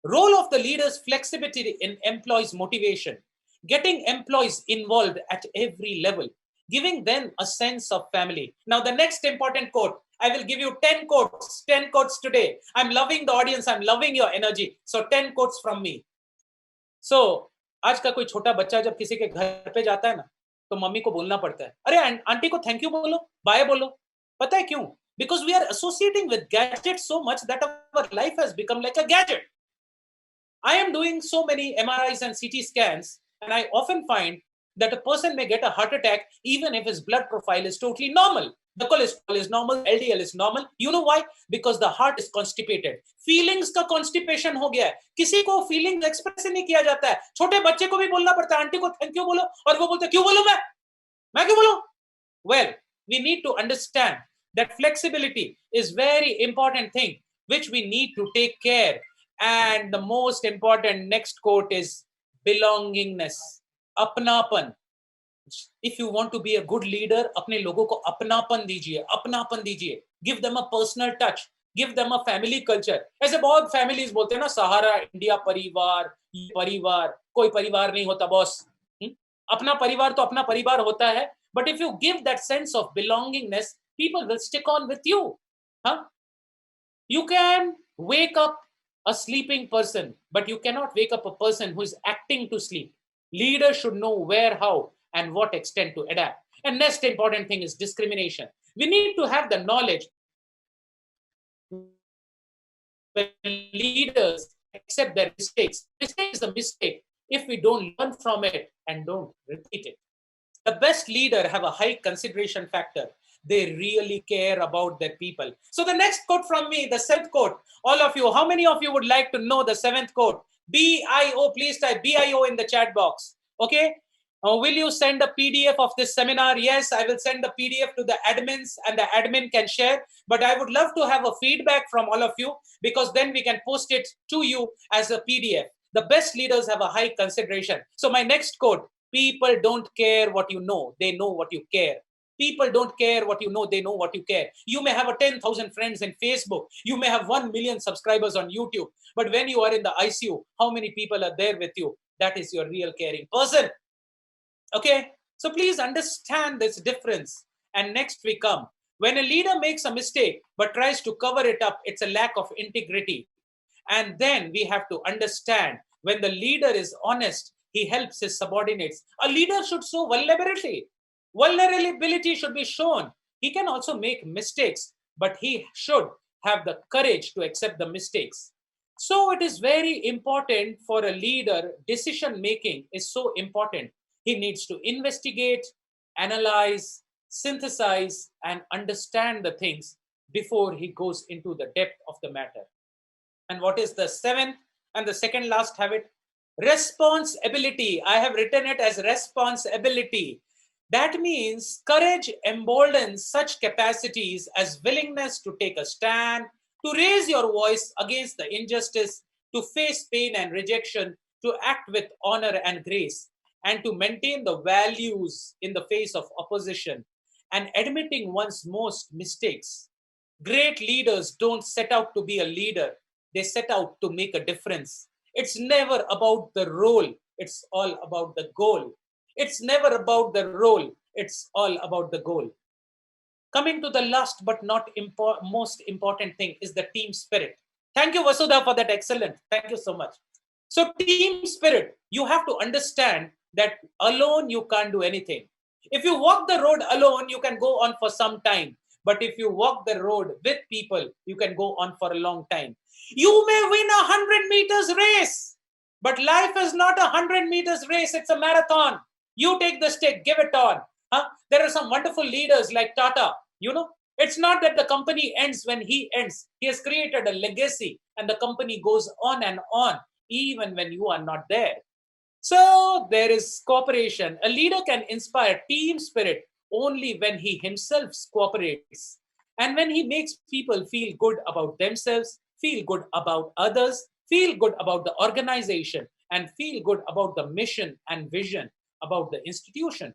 Role of the leader's flexibility in employees' motivation, getting employees involved at every level, giving them a sense of family. Now, the next important quote, I will give you 10 quotes today. I'm loving the audience. I'm loving your energy. So 10 quotes from me. So, आज का कोई छोटा बच्चा जब किसी के घर पे जाता है ना, तो मम्मी को बोलना पड़ता है, अरे आंटी को थैंक यू बोलो, बाय बोलो. पता है क्यों? Because we are associating with gadgets so much that our life has become like a gadget. I am doing so many MRIs and CT scans, and I often find that a person may get a heart attack even if his blood profile is totally normal. The cholesterol is normal, LDL is normal. You know why? Because the heart is constipated. Feelings का constipation हो गया है. किसी को feelings express नहीं किया जाता है. छोटे बच्चे को भी बोलना पड़ता है, आंटी को thank you बोलो, और वो बोलते क्यों बोलूं मैं क्यों बोलूं? Well, we need to understand that flexibility is very important thing which we need to take care. And the most important next quote is belongingness, अपनापन. If you want to be a good leader, अपने लोगों को अपनापन दीजिए. Give them a personal touch. give them a family culture. ऐसे बहुत families बोलते हैं ना, सहारा इंडिया परिवार, ये परिवार, कोई परिवार नहीं होता बॉस. अपना परिवार तो अपना परिवार होता है. But if you give that sense of belongingness, people will stick on with you. Huh? You can wake up a sleeping person, but you cannot wake up a person who is acting to sleep. Leaders should know where, how, and what extent to adapt. And next important thing is discrimination. We need to have the knowledge when leaders accept their mistakes. Mistake is a mistake if we don't learn from it and don't repeat it. The best leader have a high consideration factor. They really care about their people. So the next quote from me, the seventh quote, all of you, how many of you would like to know the seventh quote? BIO, please type BIO in the chat box. Okay. Will you send a PDF of this seminar? Yes, I will send the PDF to the admins and the admin can share. But I would love to have a feedback from all of you, because then we can post it to you as a PDF. The best leaders have a high consideration. So my next quote, people don't care what you know, they know what you care. People don't care what you know, they know what you care. You may have 10,000 friends in Facebook. You may have 1 million subscribers on YouTube. But when you are in the ICU, how many people are there with you? That is your real caring person. Okay, so please understand this difference. And next we come. When a leader makes a mistake but tries to cover it up, it's a lack of integrity. And then we have to understand, when the leader is honest, he helps his subordinates. A leader should show vulnerability. Vulnerability should be shown. He can also make mistakes, but he should have the courage to accept the mistakes. So it is very important for a leader. Decision making is so important. He needs to investigate, analyze, synthesize, and understand the things before he goes into the depth of the matter. And what is the seventh and the second last habit? Responsibility. I have written it as responsibility. That means courage emboldens such capacities as willingness to take a stand, to raise your voice against the injustice, to face pain and rejection, to act with honor and grace, and to maintain the values in the face of opposition, and admitting one's most mistakes. Great leaders don't set out to be a leader. They set out to make a difference. It's never about the role. It's all about the goal. It's never about the role. It's all about the goal. Coming to the last but not most important thing is the team spirit. Thank you, Vasudha, for that excellent. Thank you so much. So team spirit, you have to understand that alone you can't do anything. If you walk the road alone, you can go on for some time. But if you walk the road with people, you can go on for a long time. You may win 100 meters race, but life is not 100 meters race. It's a marathon. You take the stick, give it on. There are some wonderful leaders like Tata. It's not that the company ends when he ends. He has created a legacy and the company goes on and on, even when you are not there. So there is cooperation. A leader can inspire team spirit only when he himself cooperates and when he makes people feel good about themselves, feel good about others, feel good about the organization, and feel good about the mission and vision about the institution.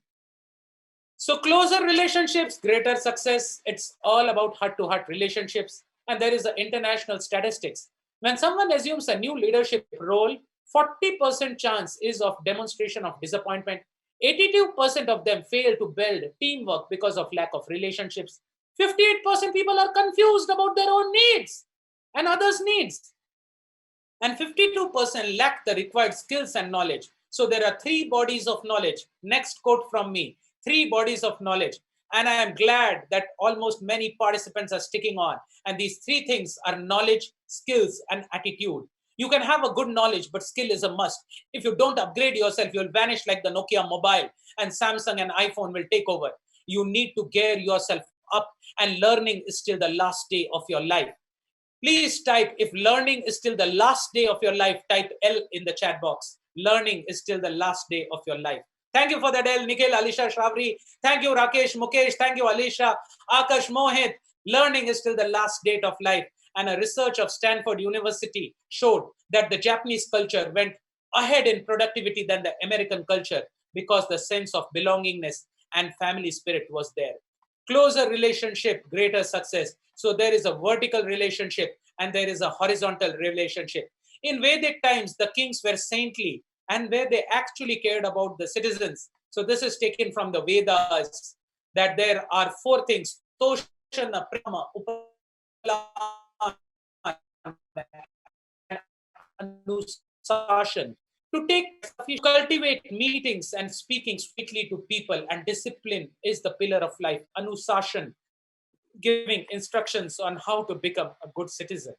So closer relationships, greater success. It's all about heart-to-heart relationships. And there is an international statistics. When someone assumes a new leadership role, 40% chance is of demonstration of disappointment. 82% of them fail to build teamwork because of lack of relationships. 58% people are confused about their own needs and others' needs. And 52% lack the required skills and knowledge. So there are 3 bodies of knowledge. Next quote from me, 3 bodies of knowledge. And I am glad that almost many participants are sticking on. And these 3 things are knowledge, skills, and attitude. You can have a good knowledge, but skill is a must. If you don't upgrade yourself, you'll vanish like the Nokia mobile and Samsung and iPhone will take over. You need to gear yourself up, and learning is still the last day of your life. Please type, if learning is still the last day of your life, type L in the chat box. Learning is still the last day of your life. Thank you for that, L. Nikhil, Alisha, Shravri. Thank you, Rakesh, Mukesh. Thank you, Alisha, Akash, Mohit. Learning is still the last date of life. And a research of Stanford University showed that the Japanese culture went ahead in productivity than the American culture because the sense of belongingness and family spirit was there. Closer relationship, greater success. So there is a vertical relationship and there is a horizontal relationship. In Vedic times, the kings were saintly and where they actually cared about the citizens. So this is taken from the Vedas, that there are four things: Toshana, Prama, Upalana, and Anusashan. To take cultivate meetings and speaking sweetly to people, and discipline is the pillar of life. Anusashan, giving instructions on how to become a good citizen.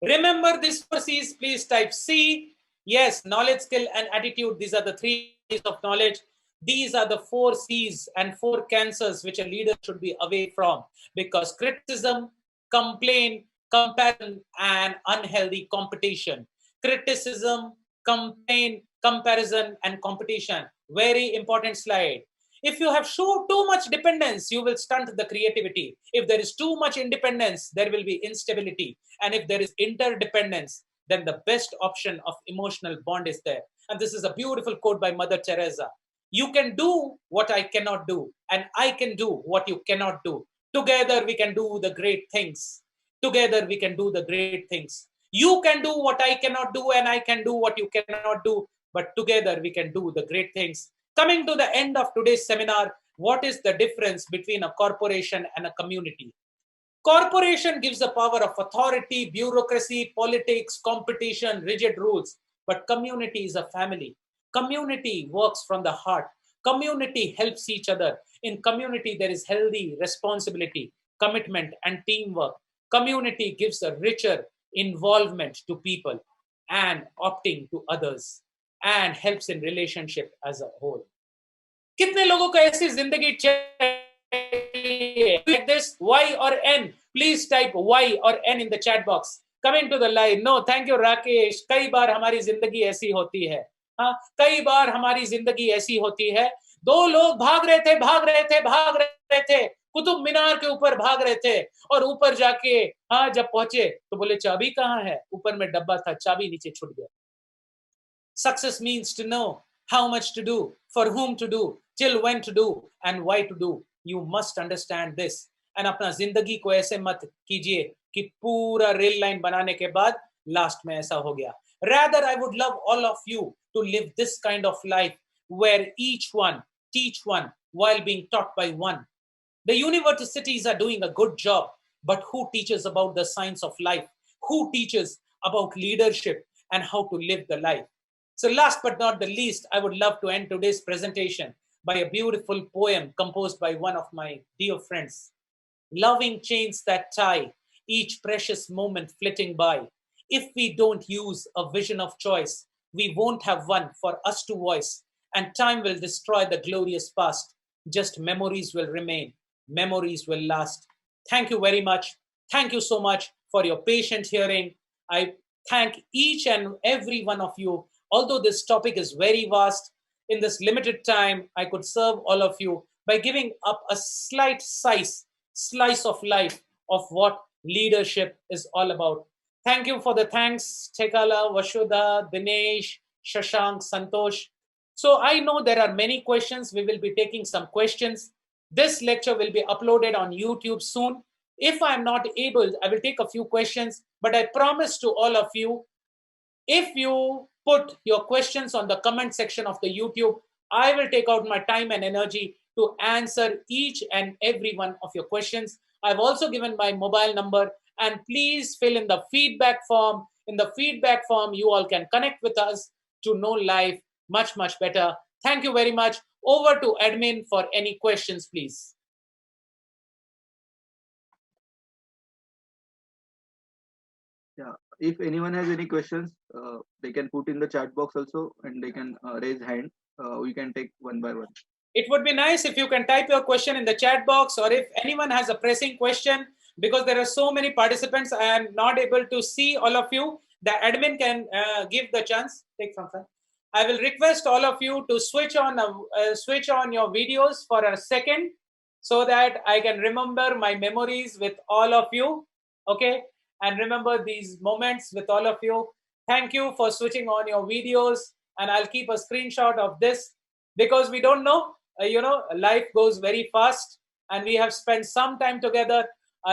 Remember these four C's, please type C. Yes, knowledge, skill, and attitude. These are the three C's of knowledge. These are the four C's and four cancers which a leader should be away from, because criticism, complaint, comparison, and unhealthy competition. Criticism, complaint, comparison, and competition. Very important slide. If you have too much dependence, you will stunt the creativity. If there is too much independence, there will be instability. And if there is interdependence, then the best option of emotional bond is there. And this is a beautiful quote by Mother Teresa. You can do what I cannot do, and I can do what you cannot do. Together we can do the great things. Together we can do the great things. You can do what I cannot do, and I can do what you cannot do. But together we can do the great things. Coming to the end of today's seminar, what is the difference between a corporation and a community? Corporation gives the power of authority, bureaucracy, politics, competition, rigid rules. But community is a family. Community works from the heart. Community helps each other. In community, there is healthy responsibility, commitment, and teamwork. Community gives a richer involvement to people and opting to others, and helps in relationship as a whole. कितने लोगों को ऐसी जिंदगी चाहिए? Like this, Y or N? Please type Y or N in the chat box. Coming to the live. No, thank you, Rakesh. कई बार हमारी जिंदगी ऐसी होती है. हाँ, कई बार हमारी जिंदगी ऐसी होती है. दो लोग भाग रहे थे, कुतुब मीनार के ऊपर भाग रहे थे, और ऊपर जाके हाँ जब पहुंचे तो बोले चाबी कहाँ है? ऊपर में डब्बा था, चाबी नीचे छूट गया. Success means to know how much to do, for whom to do, till when to do, and why to do. You must understand this. And अपना जिंदगी को ऐसे मत कीजिए कि पूरा रेल लाइन बनाने के बाद लास्ट में ऐसा हो गया. Rather, I would love all of you to live this kind of life where each one teach one while being taught by one. The universities are doing a good job, but who teaches about the science of life? Who teaches about leadership and how to live the life? So last but not the least, I would love to end today's presentation by a beautiful poem composed by one of my dear friends. Loving chains that tie, each precious moment flitting by. If we don't use a vision of choice, we won't have one for us to voice, and time will destroy the glorious past. Just memories will remain, memories will last. Thank you very much. Thank you so much for your patient hearing. I thank each and every one of you. Although this topic is very vast, in this limited time, I could serve all of you by giving up a slight slice of life of what leadership is all about. Thank you for the thanks, Tekala, Vasudha, Dinesh, Shashank, Santosh. So I know there are many questions. We will be taking some questions. This lecture will be uploaded on YouTube soon. If I'm not able, I will take a few questions, but I promise to all of you, if you put your questions on the comment section of the YouTube, I will take out my time and energy to answer each and every one of your questions. I've also given my mobile number, and please fill in the feedback form. In the feedback form, you all can connect with us to know life much, much better. Thank you very much. Over to admin for any questions, please. Yeah, if anyone has any questions, they can put in the chat box also, and they can raise hand. We can take one by one. It would be nice if you can type your question in the chat box, or if anyone has a pressing question, because there are so many participants, I am not able to see all of you. The admin can give the chance. Take from front. I will request all of you to switch on your videos for a second, so that I can remember my memories with all of you. Okay, and remember these moments with all of you. Thank you for switching on your videos, and I'll keep a screenshot of this, because we don't know. Life goes very fast. and we have spent some time together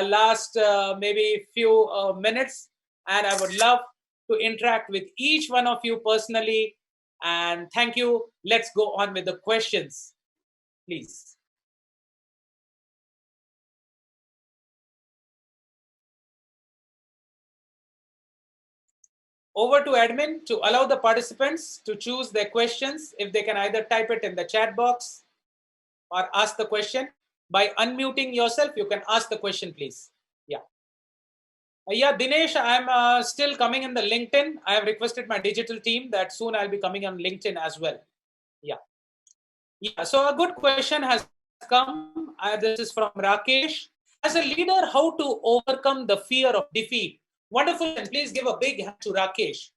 last maybe few minutes, and I would love to interact with each one of you personally. And thank you. Let's go on with the questions, please. Over to admin to allow the participants to choose their questions. If they can either type it in the chat box or ask the question. By unmuting yourself, you can ask the question, please. Yeah. Yeah, Dinesh, I'm still coming in the LinkedIn. I have requested my digital team that soon I'll be coming on LinkedIn as well. Yeah. Yeah, so a good question has come. This is from Rakesh. As a leader, how to overcome the fear of defeat? Wonderful, and please give a big hand to Rakesh.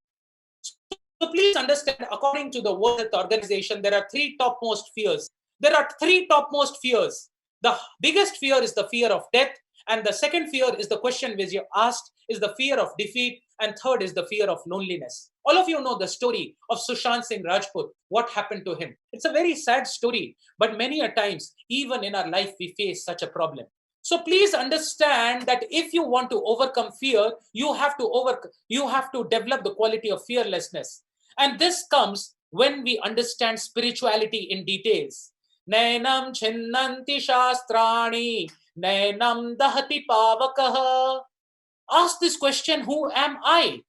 So please understand, according to the World Health Organization, there are three topmost fears. There are three topmost fears. The biggest fear is the fear of death. And the second fear is the question which you asked is the fear of defeat. And third is the fear of loneliness. All of you know the story of Sushant Singh Rajput. What happened to him? It's a very sad story. But many a times, even in our life, we face such a problem. So please understand that if you want to overcome fear, you have to develop the quality of fearlessness. And this comes when we understand spirituality in details. Nainam chinnanti shastrani, nainam dahati pavakaha. Ask this question, who am I?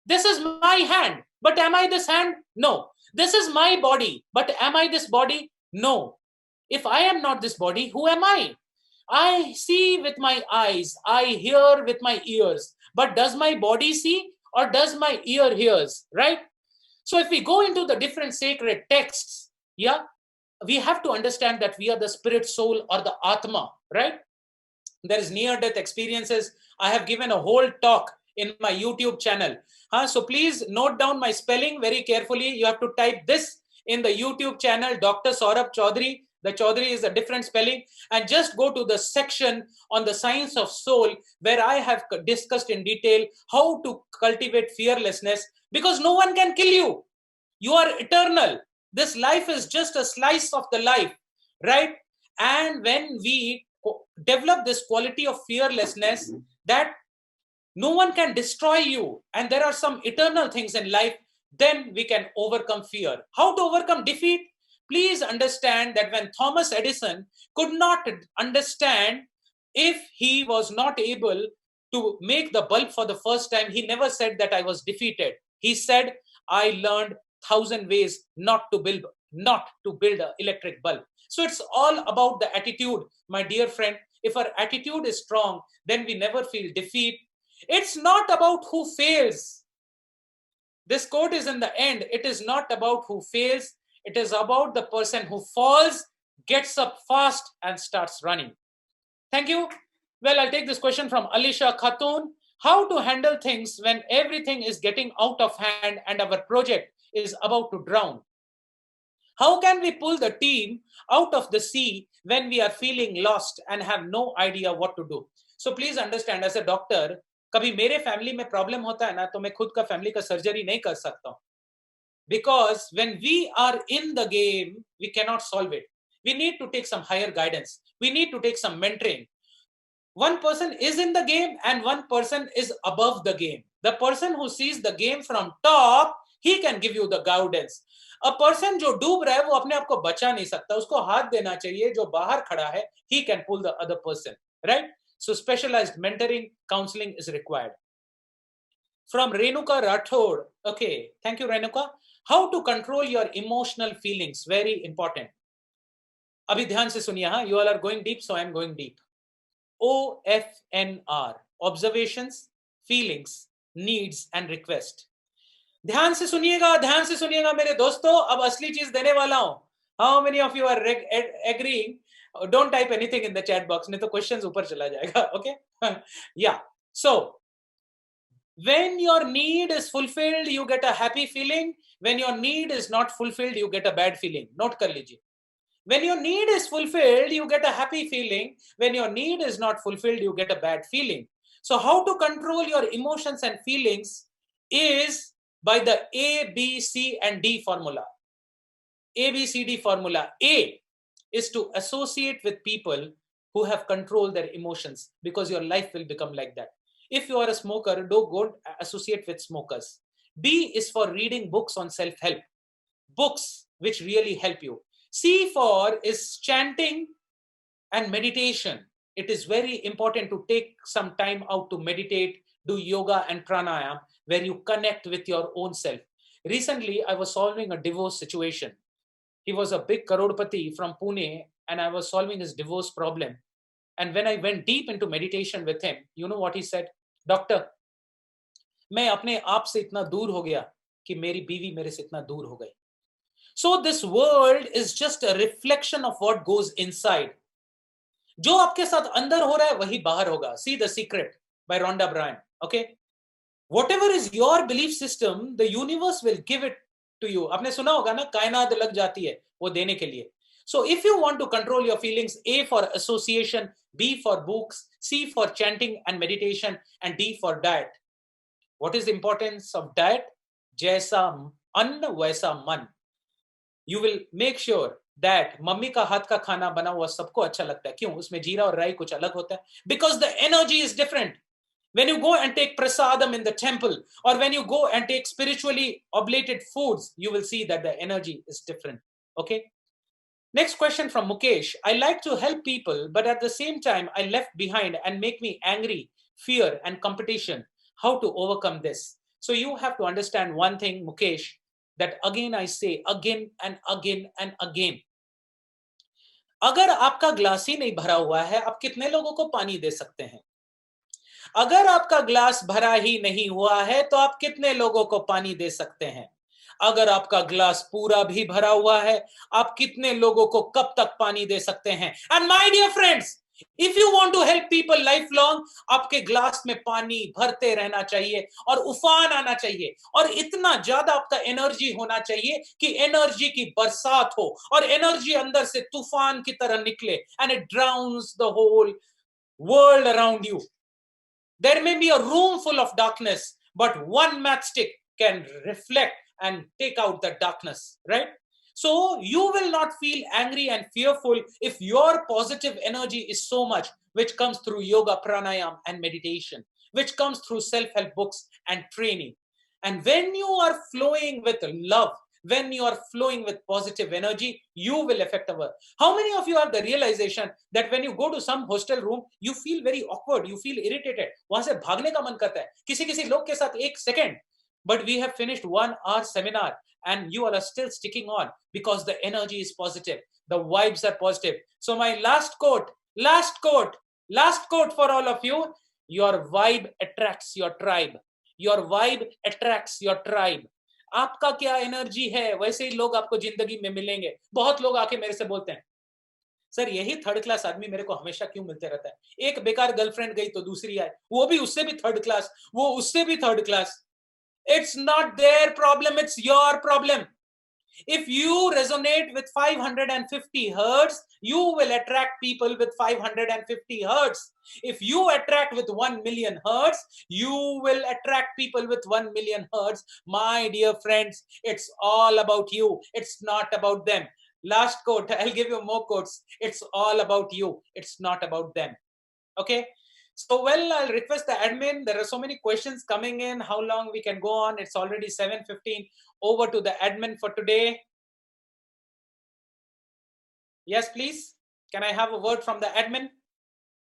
This is my hand, but am I this hand? No. This is my body, but am I this body? No. If I am not this body, who am I? I see with my eyes, I hear with my ears, but does my body see or does my ear hears, right? So if we go into the different sacred texts, yeah, we have to understand that we are the spirit, soul, or the Atma, right? There is near-death experiences. I have given a whole talk in my YouTube channel. So please note down my spelling very carefully. You have to type this in the YouTube channel, Dr. Saurabh Chaudhuri. The Chaudhuri is a different spelling. And just go to the section on the science of soul, where I have discussed in detail how to cultivate fearlessness, because no one can kill you. You are eternal. This life is just a slice of the life, right? And when we develop this quality of fearlessness, that no one can destroy you, and there are some eternal things in life, then we can overcome fear. How to overcome defeat? Please understand that when Thomas Edison could not understand, if he was not able to make the bulb for the first time, he never said that I was defeated. He said, I learned 1,000 ways not to build an electric bulb. So it's all about the attitude, my dear friend. If our attitude is strong, then we never feel defeat. It's not about who fails. This quote is in the end. It is not about who fails. It is about the person who falls, gets up fast, and starts running. Thank you. Well, I'll take this question from Alisha Khatun. How to handle things when everything is getting out of hand and our project is about to drown? How can we pull the team out of the sea when we are feeling lost and have no idea what to do? So please understand, as a doctor, कभी मेरे family में problem होता है ना, तो मैं खुद का फैमिली का सर्जरी नहीं कर सकता हूं. Because when we are in the game, we cannot solve it. We need to take some higher guidance. We need to take some mentoring. One person is in the game and one person is above the game. The person who sees the game from top, he can give you the guidance. A person जो डूब रहा है वो अपने आप को बचा नहीं सकता, उसको हाथ देना चाहिए. जो बाहर खड़ा है, he can pull the other person, right? So specialized mentoring, counseling is required. From Renuka Rathod. Okay, thank you, Renuka. How to control your emotional feelings? Very important. अभी ध्यान से सुनिए, हाँ, you all are going deep, so I am going deep. OFNR, observations, feelings, needs and request. ध्यान से सुनिएगा मेरे दोस्तों. अब असली चीज देने वाला हूं. How many of you are agreeing? Don't type anything in the chat box, नहीं तो questions ऊपर चला जाएगा. Okay? Yeah. So when your need is fulfilled, you get a happy feeling. When your need is not fulfilled, you get a bad feeling. Note कर लीजिए. When your need is fulfilled, you get a happy feeling. When your need is not fulfilled, you get a bad feeling. So how to control your emotions and feelings is by the A, B, C, and D formula. A, B, C, D formula. A is to associate with people who have controlled their emotions, because your life will become like that. If you are a smoker, don't go associate with smokers. B is for reading books on self-help, books which really help you. C for is chanting and meditation. It is very important to take some time out to meditate, do yoga and pranayam, where you connect with your own self. Recently, I was solving a divorce situation. He was a big Karodpati from Pune, and I was solving his divorce problem. And when I went deep into meditation with him, you know what he said? Doctor, मैं अपने आप से इतना दूर हो गया कि मेरी बीवी मेरे से इतना दूर हो गई. So this world is just a reflection of what goes inside. जो आपके साथ अंदर हो रहा है वही बाहर होगा. See the Secret by Rhonda Byrne. Okay, whatever is your belief system, the universe will give it to you. आपने सुना होगा ना, कायनात लग जाती है वो देने के लिए. So if you want to control your feelings, A for association, B for books, C for chanting and meditation, and D for diet. What is the importance of diet? जैसा अन्न वैसा मन. You will make sure that mummy का हाथ का खाना बना हुआ सबको अच्छा लगता है. क्यों? उसमें जीरा और राई कुछ अलग होता है. Because the energy is different. When you go and take prasadam in the temple, or when you go and take spiritually oblated foods, you will see that the energy is different. Okay. Next question from Mukesh. I like to help people, but at the same time, I left behind and make me angry, fear, and competition. How to overcome this? So you have to understand one thing, Mukesh, that again I say again and again and again. अगर आपका glass ही नहीं भरा हुआ है, आप कितने लोगों को पानी दे सकते हैं? अगर आपका ग्लास भरा ही नहीं हुआ है, तो आप कितने लोगों को पानी दे सकते हैं? अगर आपका ग्लास पूरा भी भरा हुआ है, आप कितने लोगों को कब तक पानी दे सकते हैं? And my dear friends, if you want to help people lifelong, आपके ग्लास में पानी भरते रहना चाहिए और उफान आना चाहिए और इतना ज्यादा आपका एनर्जी होना चाहिए कि एनर्जी की बरसात हो और एनर्जी अंदर से तूफान की तरह निकले, and it drowns the whole world around you. There may be a room full of darkness, but one matchstick can reflect and take out the darkness, right? So you will not feel angry and fearful if your positive energy is so much, which comes through yoga, pranayam, and meditation, which comes through self-help books and training. And when you are flowing with love, when you are flowing with positive energy, you will affect the world. How many of you have the realization that when you go to some hostel room, you feel very awkward, you feel irritated, वहां से भागने का मन करता है, किसी लोग के साथ एक second, but we have finished 1 hour seminar and you all are still sticking on because the energy is positive, the vibes are positive. So my last quote for all of you: your vibe attracts your tribe. Your vibe attracts your tribe. आपका क्या energy है, वैसे ही लोग आपको जिंदगी में मिलेंगे. बहुत लोग आके मेरे से बोलते हैं, सर यही थर्ड क्लास आदमी मेरे को हमेशा क्यों मिलते रहता है? एक बेकार गर्लफ्रेंड गई तो दूसरी आई, वो भी उससे भी थर्ड क्लास, वो उससे भी third class. It's not their problem, it's your problem. If you resonate with 550 hertz, you will attract people with 550 hertz. If you attract with 1 million hertz, you will attract people with 1 million hertz. My dear friends, it's all about you. It's not about them. Last quote, I'll give you more quotes. It's all about you. It's not about them. Okay. So, well, I'll request the admin. There are so many questions coming in. How long we can go on? It's already 7:15. Over to the admin for today. Yes, please. Can I have a word from the admin?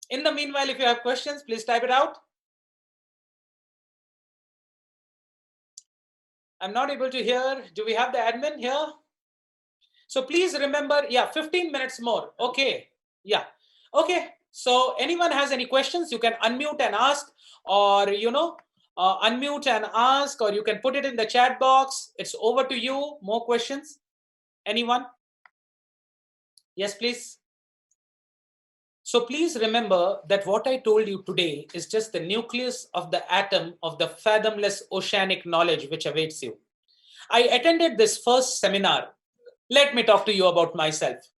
In the meanwhile, if you have questions, please type it out. I'm not able to hear. Do we have the admin here? So please remember, yeah, 15 minutes more. Okay. Yeah. Okay. So anyone has any questions, you can unmute and ask, or, unmute and ask, or you can put it in the chat box. It's over to you. More questions? Anyone? Yes, please. So please remember that what I told you today is just the nucleus of the atom of the fathomless oceanic knowledge which awaits you. I attended this first seminar. Let me talk to you about myself.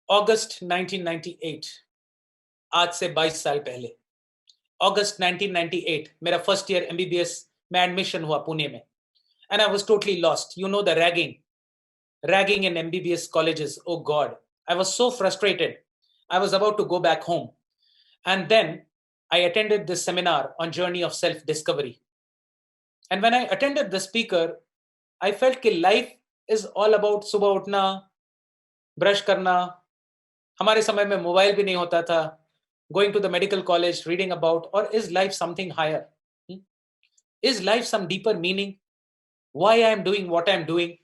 August 1998, आज से 22 साल पहले, August 1998, मेरा first year MBBS में admission हुआ पुणे में, and I was totally lost. You know the ragging in MBBS colleges. Oh God, I was so frustrated. I was about to go back home. And then I attended this seminar on journey of self-discovery. And when I attended the speaker, I felt that life is all about सुबह उठना, brush करना, हमारे समय में mobile भी नहीं होता था, going to the medical college, reading about, or is life something higher? Is life some deeper meaning? Why I am doing what I am doing?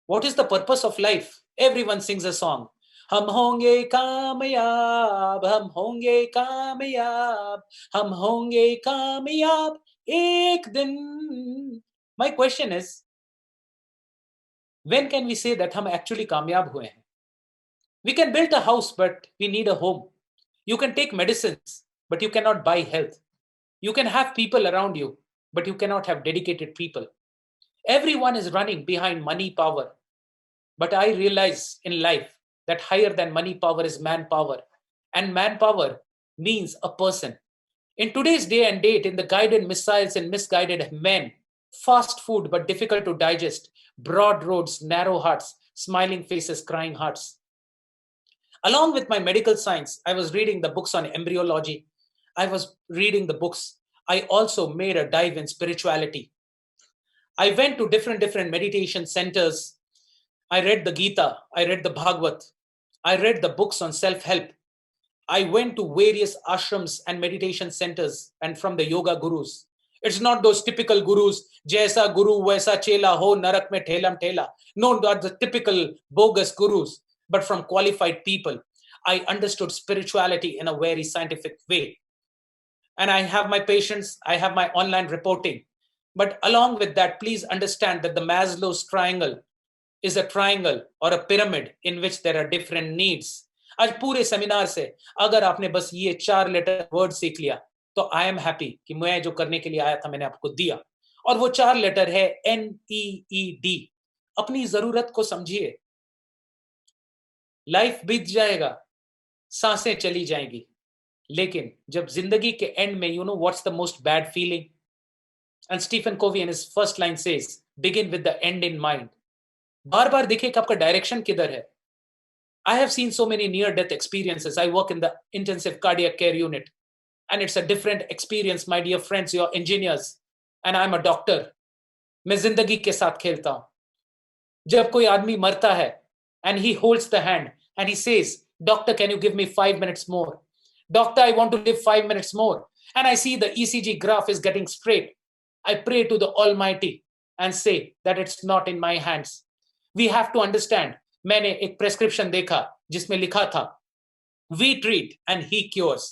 What is the purpose of life? Everyone sings a song. हम होंगे कामयाब, हम होंगे कामयाब, हम होंगे कामयाब एक दिन. My question is, when can we say that हम actually कामयाब हुए हैं? We can build a house, but we need a home. You can take medicines, but you cannot buy health. You can have people around you, but you cannot have dedicated people. Everyone is running behind money, power. But I realize in life that higher than money power is manpower. And manpower means a person. In today's day and date, in the guided missiles and misguided men, fast food but difficult to digest, broad roads, narrow hearts, smiling faces, crying hearts. Along with my medical science, I was reading the books on embryology. I was reading the books. I also made a dive in spirituality. I went to different meditation centers. I read the Gita. I read the Bhagavad. I read the books on self-help. I went to various ashrams and meditation centers and from the yoga gurus. It's not those typical gurus, jaisa guru, vaisa chela, ho narak mein thelam thela. No, not the typical bogus gurus, but from qualified people. I understood spirituality in a very scientific way. And I have my patients, I have my online reporting. But along with that, please understand that the Maslow's triangle is a triangle or a pyramid in which there are different needs. आज पूरे seminar से अगर आपने बस ये 4 letter word सीख लिया तो आई एम हैप्पी कि मैं जो करने के लिए आया था मैंने आपको दिया. और वो 4 लेटर है NEED. अपनी जरूरत को समझिए. लाइफ बीत जाएगा, सांसें चली जाएंगी, लेकिन जब जिंदगी के एंड में you know what's the most bad feeling, and Stephen Covey in his first line says begin with the end in mind. बार बार देखिए कि आपका डायरेक्शन किधर है. I have seen so many near-death experiences. I work in the intensive cardiac care unit, and it's a different experience, my dear friends. You're engineers, and I'm a doctor. मैं जिंदगी के साथ खेलता हूं. जब कोई आदमी मरता है, and he holds the hand, and he says, "Doctor, can you give me 5 minutes more? Doctor, I want to live 5 minutes more." And I see the ECG graph is getting straight. I pray to the Almighty and say that it's not in my hands. We have to understand. मैंने एक prescription देखा जिसमें लिखा था we treat and he cures.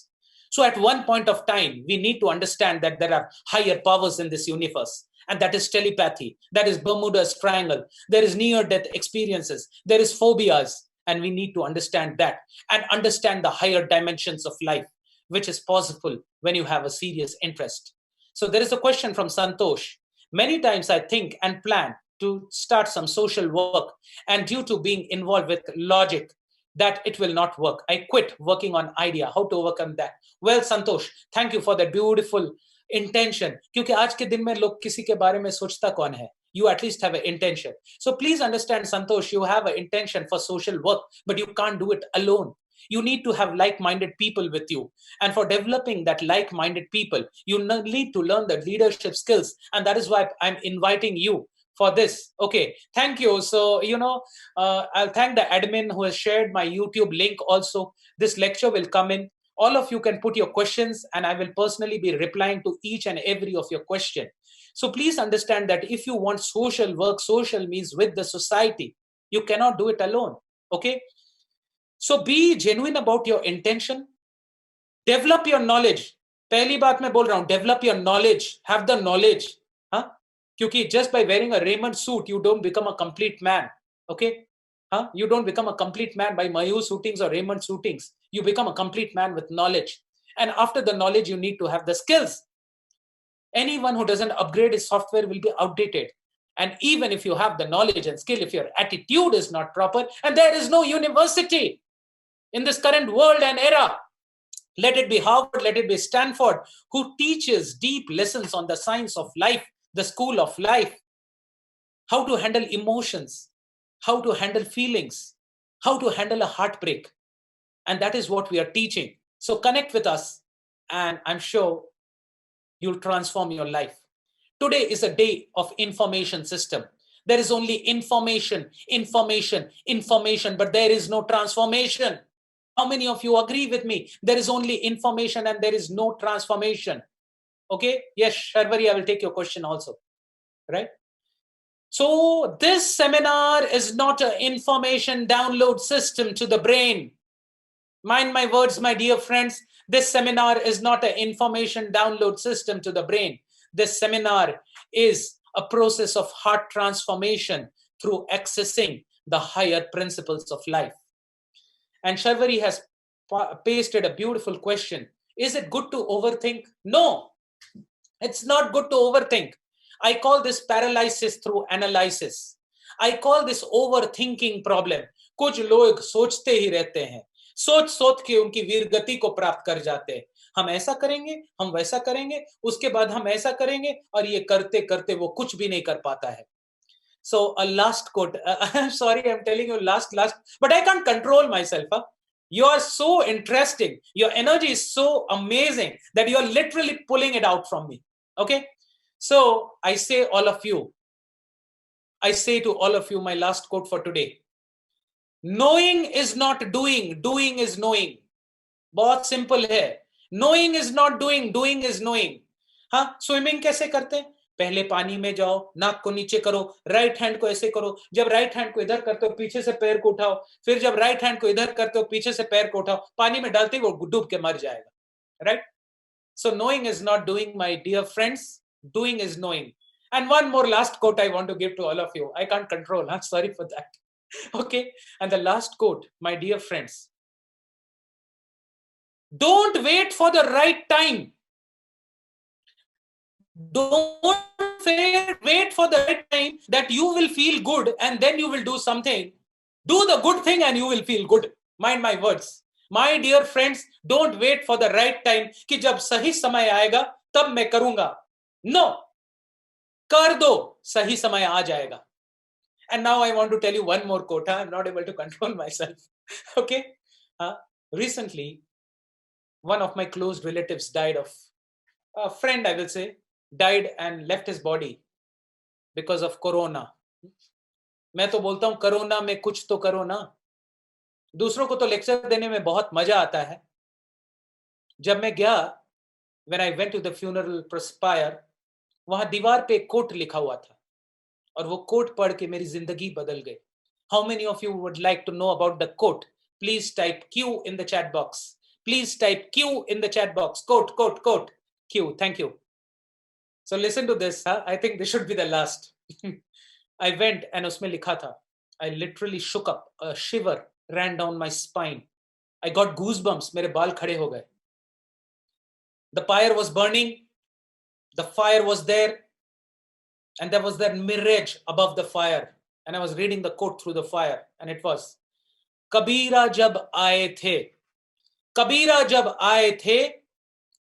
So at one point of time we need to understand that there are higher powers in this universe, and that is telepathy, that is Bermuda's triangle, there is near death experiences, there is phobias, and we need to understand that and understand the higher dimensions of life, which is possible when you have a serious interest. So there is a question from Santosh. Many times I think and plan to start some social work, and due to being involved with logic that it will not work, I quit working on idea. How to overcome that? Well, Santosh, thank you for that beautiful intention. क्योंकि आज के दिन में लोग किसी के बारे में सोचता कौन है? You at least have an intention. So please understand, Santosh, you have an intention for social work, but you can't do it alone. You need to have like-minded people with you. And for developing that like-minded people, you need to learn the leadership skills. And that is why I'm inviting you for this. Okay, thank you. So, I'll thank the admin who has shared my YouTube link also. This lecture will come in. All of you can put your questions, and I will personally be replying to each and every of your question. So please understand that if you want social work, social means with the society. You cannot do it alone. Okay? So be genuine about your intention. Develop your knowledge. पहली बात मैं बोल रहा हूं, develop your knowledge. Have the knowledge. Huh? क्योंकि just by wearing a Raymond suit, you don't become a complete man. Okay? Huh? You don't become a complete man by Mayu suitings or Raymond suitings. You become a complete man with knowledge. And after the knowledge, you need to have the skills. Anyone who doesn't upgrade his software will be outdated. And even if you have the knowledge and skill, if your attitude is not proper, and there is no university in this current world and era, let it be Harvard, let it be Stanford, who teaches deep lessons on the science of life, the school of life, how to handle emotions, how to handle feelings, how to handle a heartbreak. And that is what we are teaching. So connect with us, and I'm sure you'll transform your life. Today is a day of information system. There is only information, information, information, but there is no transformation. How many of you agree with me? There is only information and there is no transformation. Okay? Yes, Sharvari, I will take your question also. Right? So this seminar is not an information download system to the brain. Mind my words, my dear friends. This seminar is not an information download system to the brain. This seminar is a process of heart transformation through accessing the higher principles of life. And Sharvari has pasted a beautiful question. Is it good to overthink? No, it's not good to overthink. I call this paralysis through analysis. I call this overthinking problem. कुछ लोग सोचते ही रहते हैं, सोच सोच के उनकी वीरगति को प्राप्त कर जाते हैं. हम ऐसा करेंगे, हम वैसा करेंगे, उसके बाद हम ऐसा करेंगे, और ये करते करते वो कुछ भी नहीं कर पाता है. So a last quote. I'm sorry, I'm telling you last, but I can't control myself. Huh? You are so interesting. Your energy is so amazing that you are literally pulling it out from me. Okay. So I say to all of you, my last quote for today. Knowing is not doing, doing is knowing. बहुत simple है. Knowing is not doing, doing is knowing. हाँ, swimming कैसे करते हैं? पहले पानी में जाओ, नाक को नीचे करो, राइट हैंड को ऐसे करो, जब राइट हैंड को इधर करते हो पीछे से पैर को उठाओ, फिर जब राइट हैंड को इधर करते हो पीछे से पैर को उठाओ, पानी में डालते ही वो डूब के मर जाएगा. Right? So knowing is not doing, my dear friends. Doing is knowing. And one more last quote I want to give to all of you. I can't control. I'm sorry for that. Okay. And the last quote, my dear friends. Don't wait for the right time. Don't wait for the right time that you will feel good and then you will do something. Do the good thing and you will feel good. Mind my words. My dear friends, don't wait for the right time कि जब सही समय आएगा तब मैं करूंगा. No. कर दो, सही समय आ जाएगा. And now I want to tell you one more quote. I'm not able to control myself. Okay. Recently, one of my close relatives died of, a friend I will say, died and left his body because of corona. मैं तो बोलता हूं corona में कुछ तो करो ना. दूसरों को तो लेक्चर देने में बहुत मजा आता है. जब मैं गया, when I went to the funeral perspire, वहां दीवार पे एक कोट लिखा हुआ था और वो कोट पढ़ के मेरी जिंदगी बदल गई. How many of you would like to know about the quote? Please type Q in the chat box. Please type Q in the chat box. Quote, quote, quote. Q. Thank you. So listen to this. I think this should be the last. I went and उसमें लिखा था. I literally shook up. A shiver ran down my spine. I got goosebumps. मेरे बाल खड़े हो गए. The pyre was burning. The fire was there. And there was that mirage above the fire. And I was reading the quote through the fire. And it was, कबीरा जब आए थे, कबीरा जब आए थे,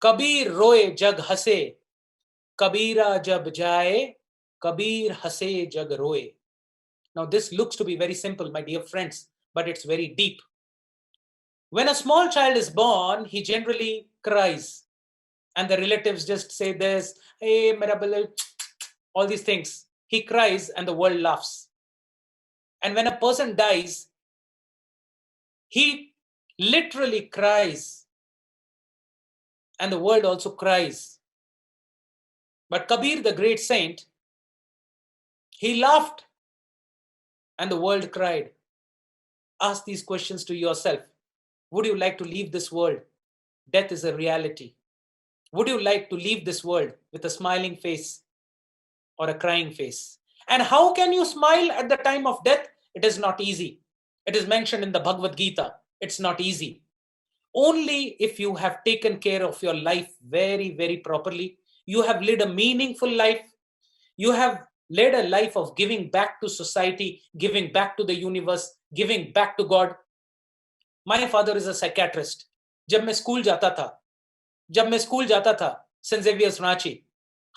कबीर रोए जग हसे, कबीरा जब जाए, कबीर हसे जग रोए. Now this looks to be very simple, my dear friends, but it's very deep. When a small child is born, he generally cries. And the relatives just say this, hey, mera all these things. He cries and the world laughs. And when a person dies, he literally cries and the world also cries. But Kabir, the great saint, he laughed and the world cried. Ask these questions to yourself. Would you like to leave this world? Death is a reality. Would you like to leave this world with a smiling face or a crying face? And how can you smile at the time of death? It is not easy. It is mentioned in the Bhagavad Gita. It's not easy. Only if you have taken care of your life very, very properly, you have led a meaningful life, you have led a life of giving back to society, giving back to the universe, giving back to God. My father is a psychiatrist. जब मैं school जाता था Saint Xavier's Ranchi,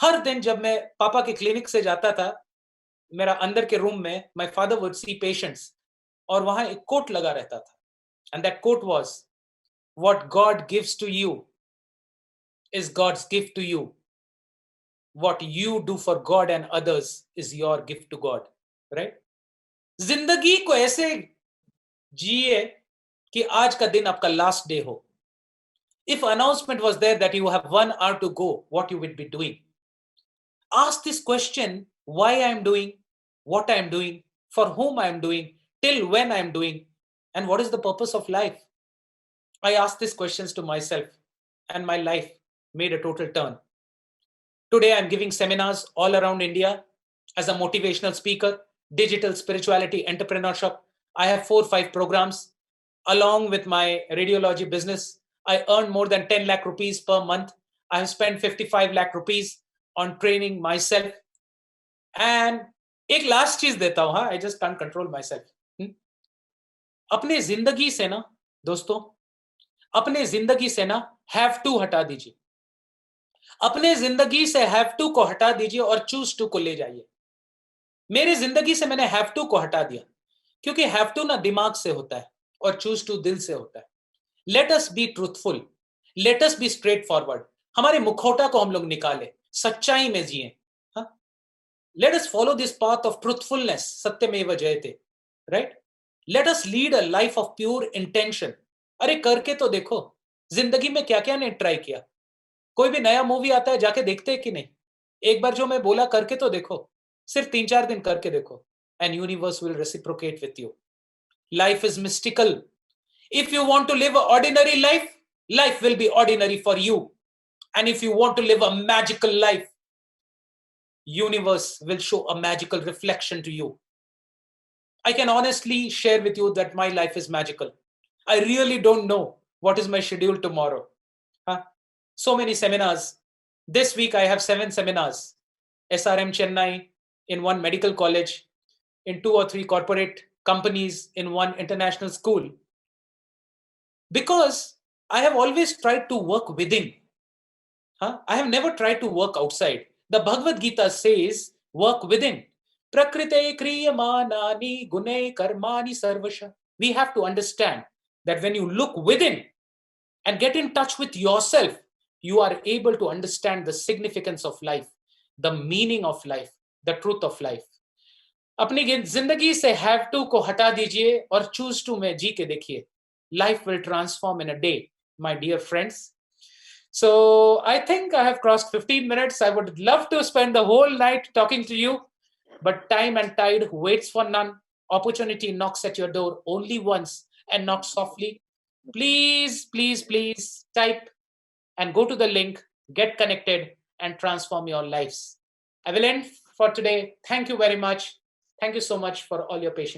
हर दिन जब मैं पापा के clinic से जाता था, मेरा अंदर के रूम में my father would see patients और वहां एक कोट लगा रहता था. And that quote was, what God gives to you is God's gift to you. What you do for God and others is your gift to God, right? जिंदगी को ऐसे जिए कि आज का दिन आपका लास्ट डे हो. If announcement was there that you have 1 hour to go, what you would be doing? Ask this question: why I am doing, what I am doing, for whom I am doing, till when I am doing, and what is the purpose of life? I asked these questions to myself, and my life made a total turn. Today, I'm giving seminars all around India as a motivational speaker, digital spirituality, entrepreneurship. I have 4 or 5 programs. Along with my radiology business, I earn more than 10 lakh rupees per month. I have spent 55 lakh rupees on training myself. And एक last चीज देता हूं, I just can't control myself. अपने जिंदगी से ना दोस्तों, अपने जिंदगी से ना हैव टू हटा दीजिए. अपने जिंदगी से हैव टू को हटा दीजिए और चूज टू को ले जाइए. मेरे जिंदगी से मैंने हैव टू को हटा दिया, क्योंकि हैव टू ना दिमाग से होता है और चूज टू दिल से होता है. Let us be truthful, let us be straight forward. हमारे मुखौटा को हम लोग निकाले, सच्चाई में जिए. Let us follow this path of truthfulness, सत्यमेव जयते, right? Let us lead a life of pure intention. अरे करके तो देखो, जिंदगी में क्या क्या नहीं ट्राई किया. कोई भी नया मूवी आता है जाके देखते हैं कि नहीं? एक बार जो मैं बोला करके तो देखो, सिर्फ 3-4 दिन करके देखो, and universe will reciprocate with you. Life is mystical. If you want to live an ordinary life, life will be ordinary for you. And if you want to live a magical life, universe will show a magical reflection to you. I can honestly share with you that my life is magical. I really don't know what is my schedule tomorrow. So many seminars. This week I have 7 seminars. SRM Chennai, in 1 medical college, in 2 or 3 corporate companies, in 1 international school. Because I have always tried to work within. I have never tried to work outside. The Bhagavad Gita says, work within. Prakrite kriyamanani gune karmani sarvasha. We have to understand that when you look within and get in touch with yourself, you are able to understand the significance of life, the meaning of life, the truth of life. अपनी जिंदगी से have to को हटा दीजिए और choose to में जी के देखिए. Life will transform in a day, my dear friends. So I think I have crossed 15 minutes. I would love to spend the whole night talking to you, but time and tide waits for none. Opportunity knocks at your door only once and knocks softly. Please, please, please type and go to the link, get connected, and transform your lives. I will end for today. Thank you very much. Thank you so much for all your patience.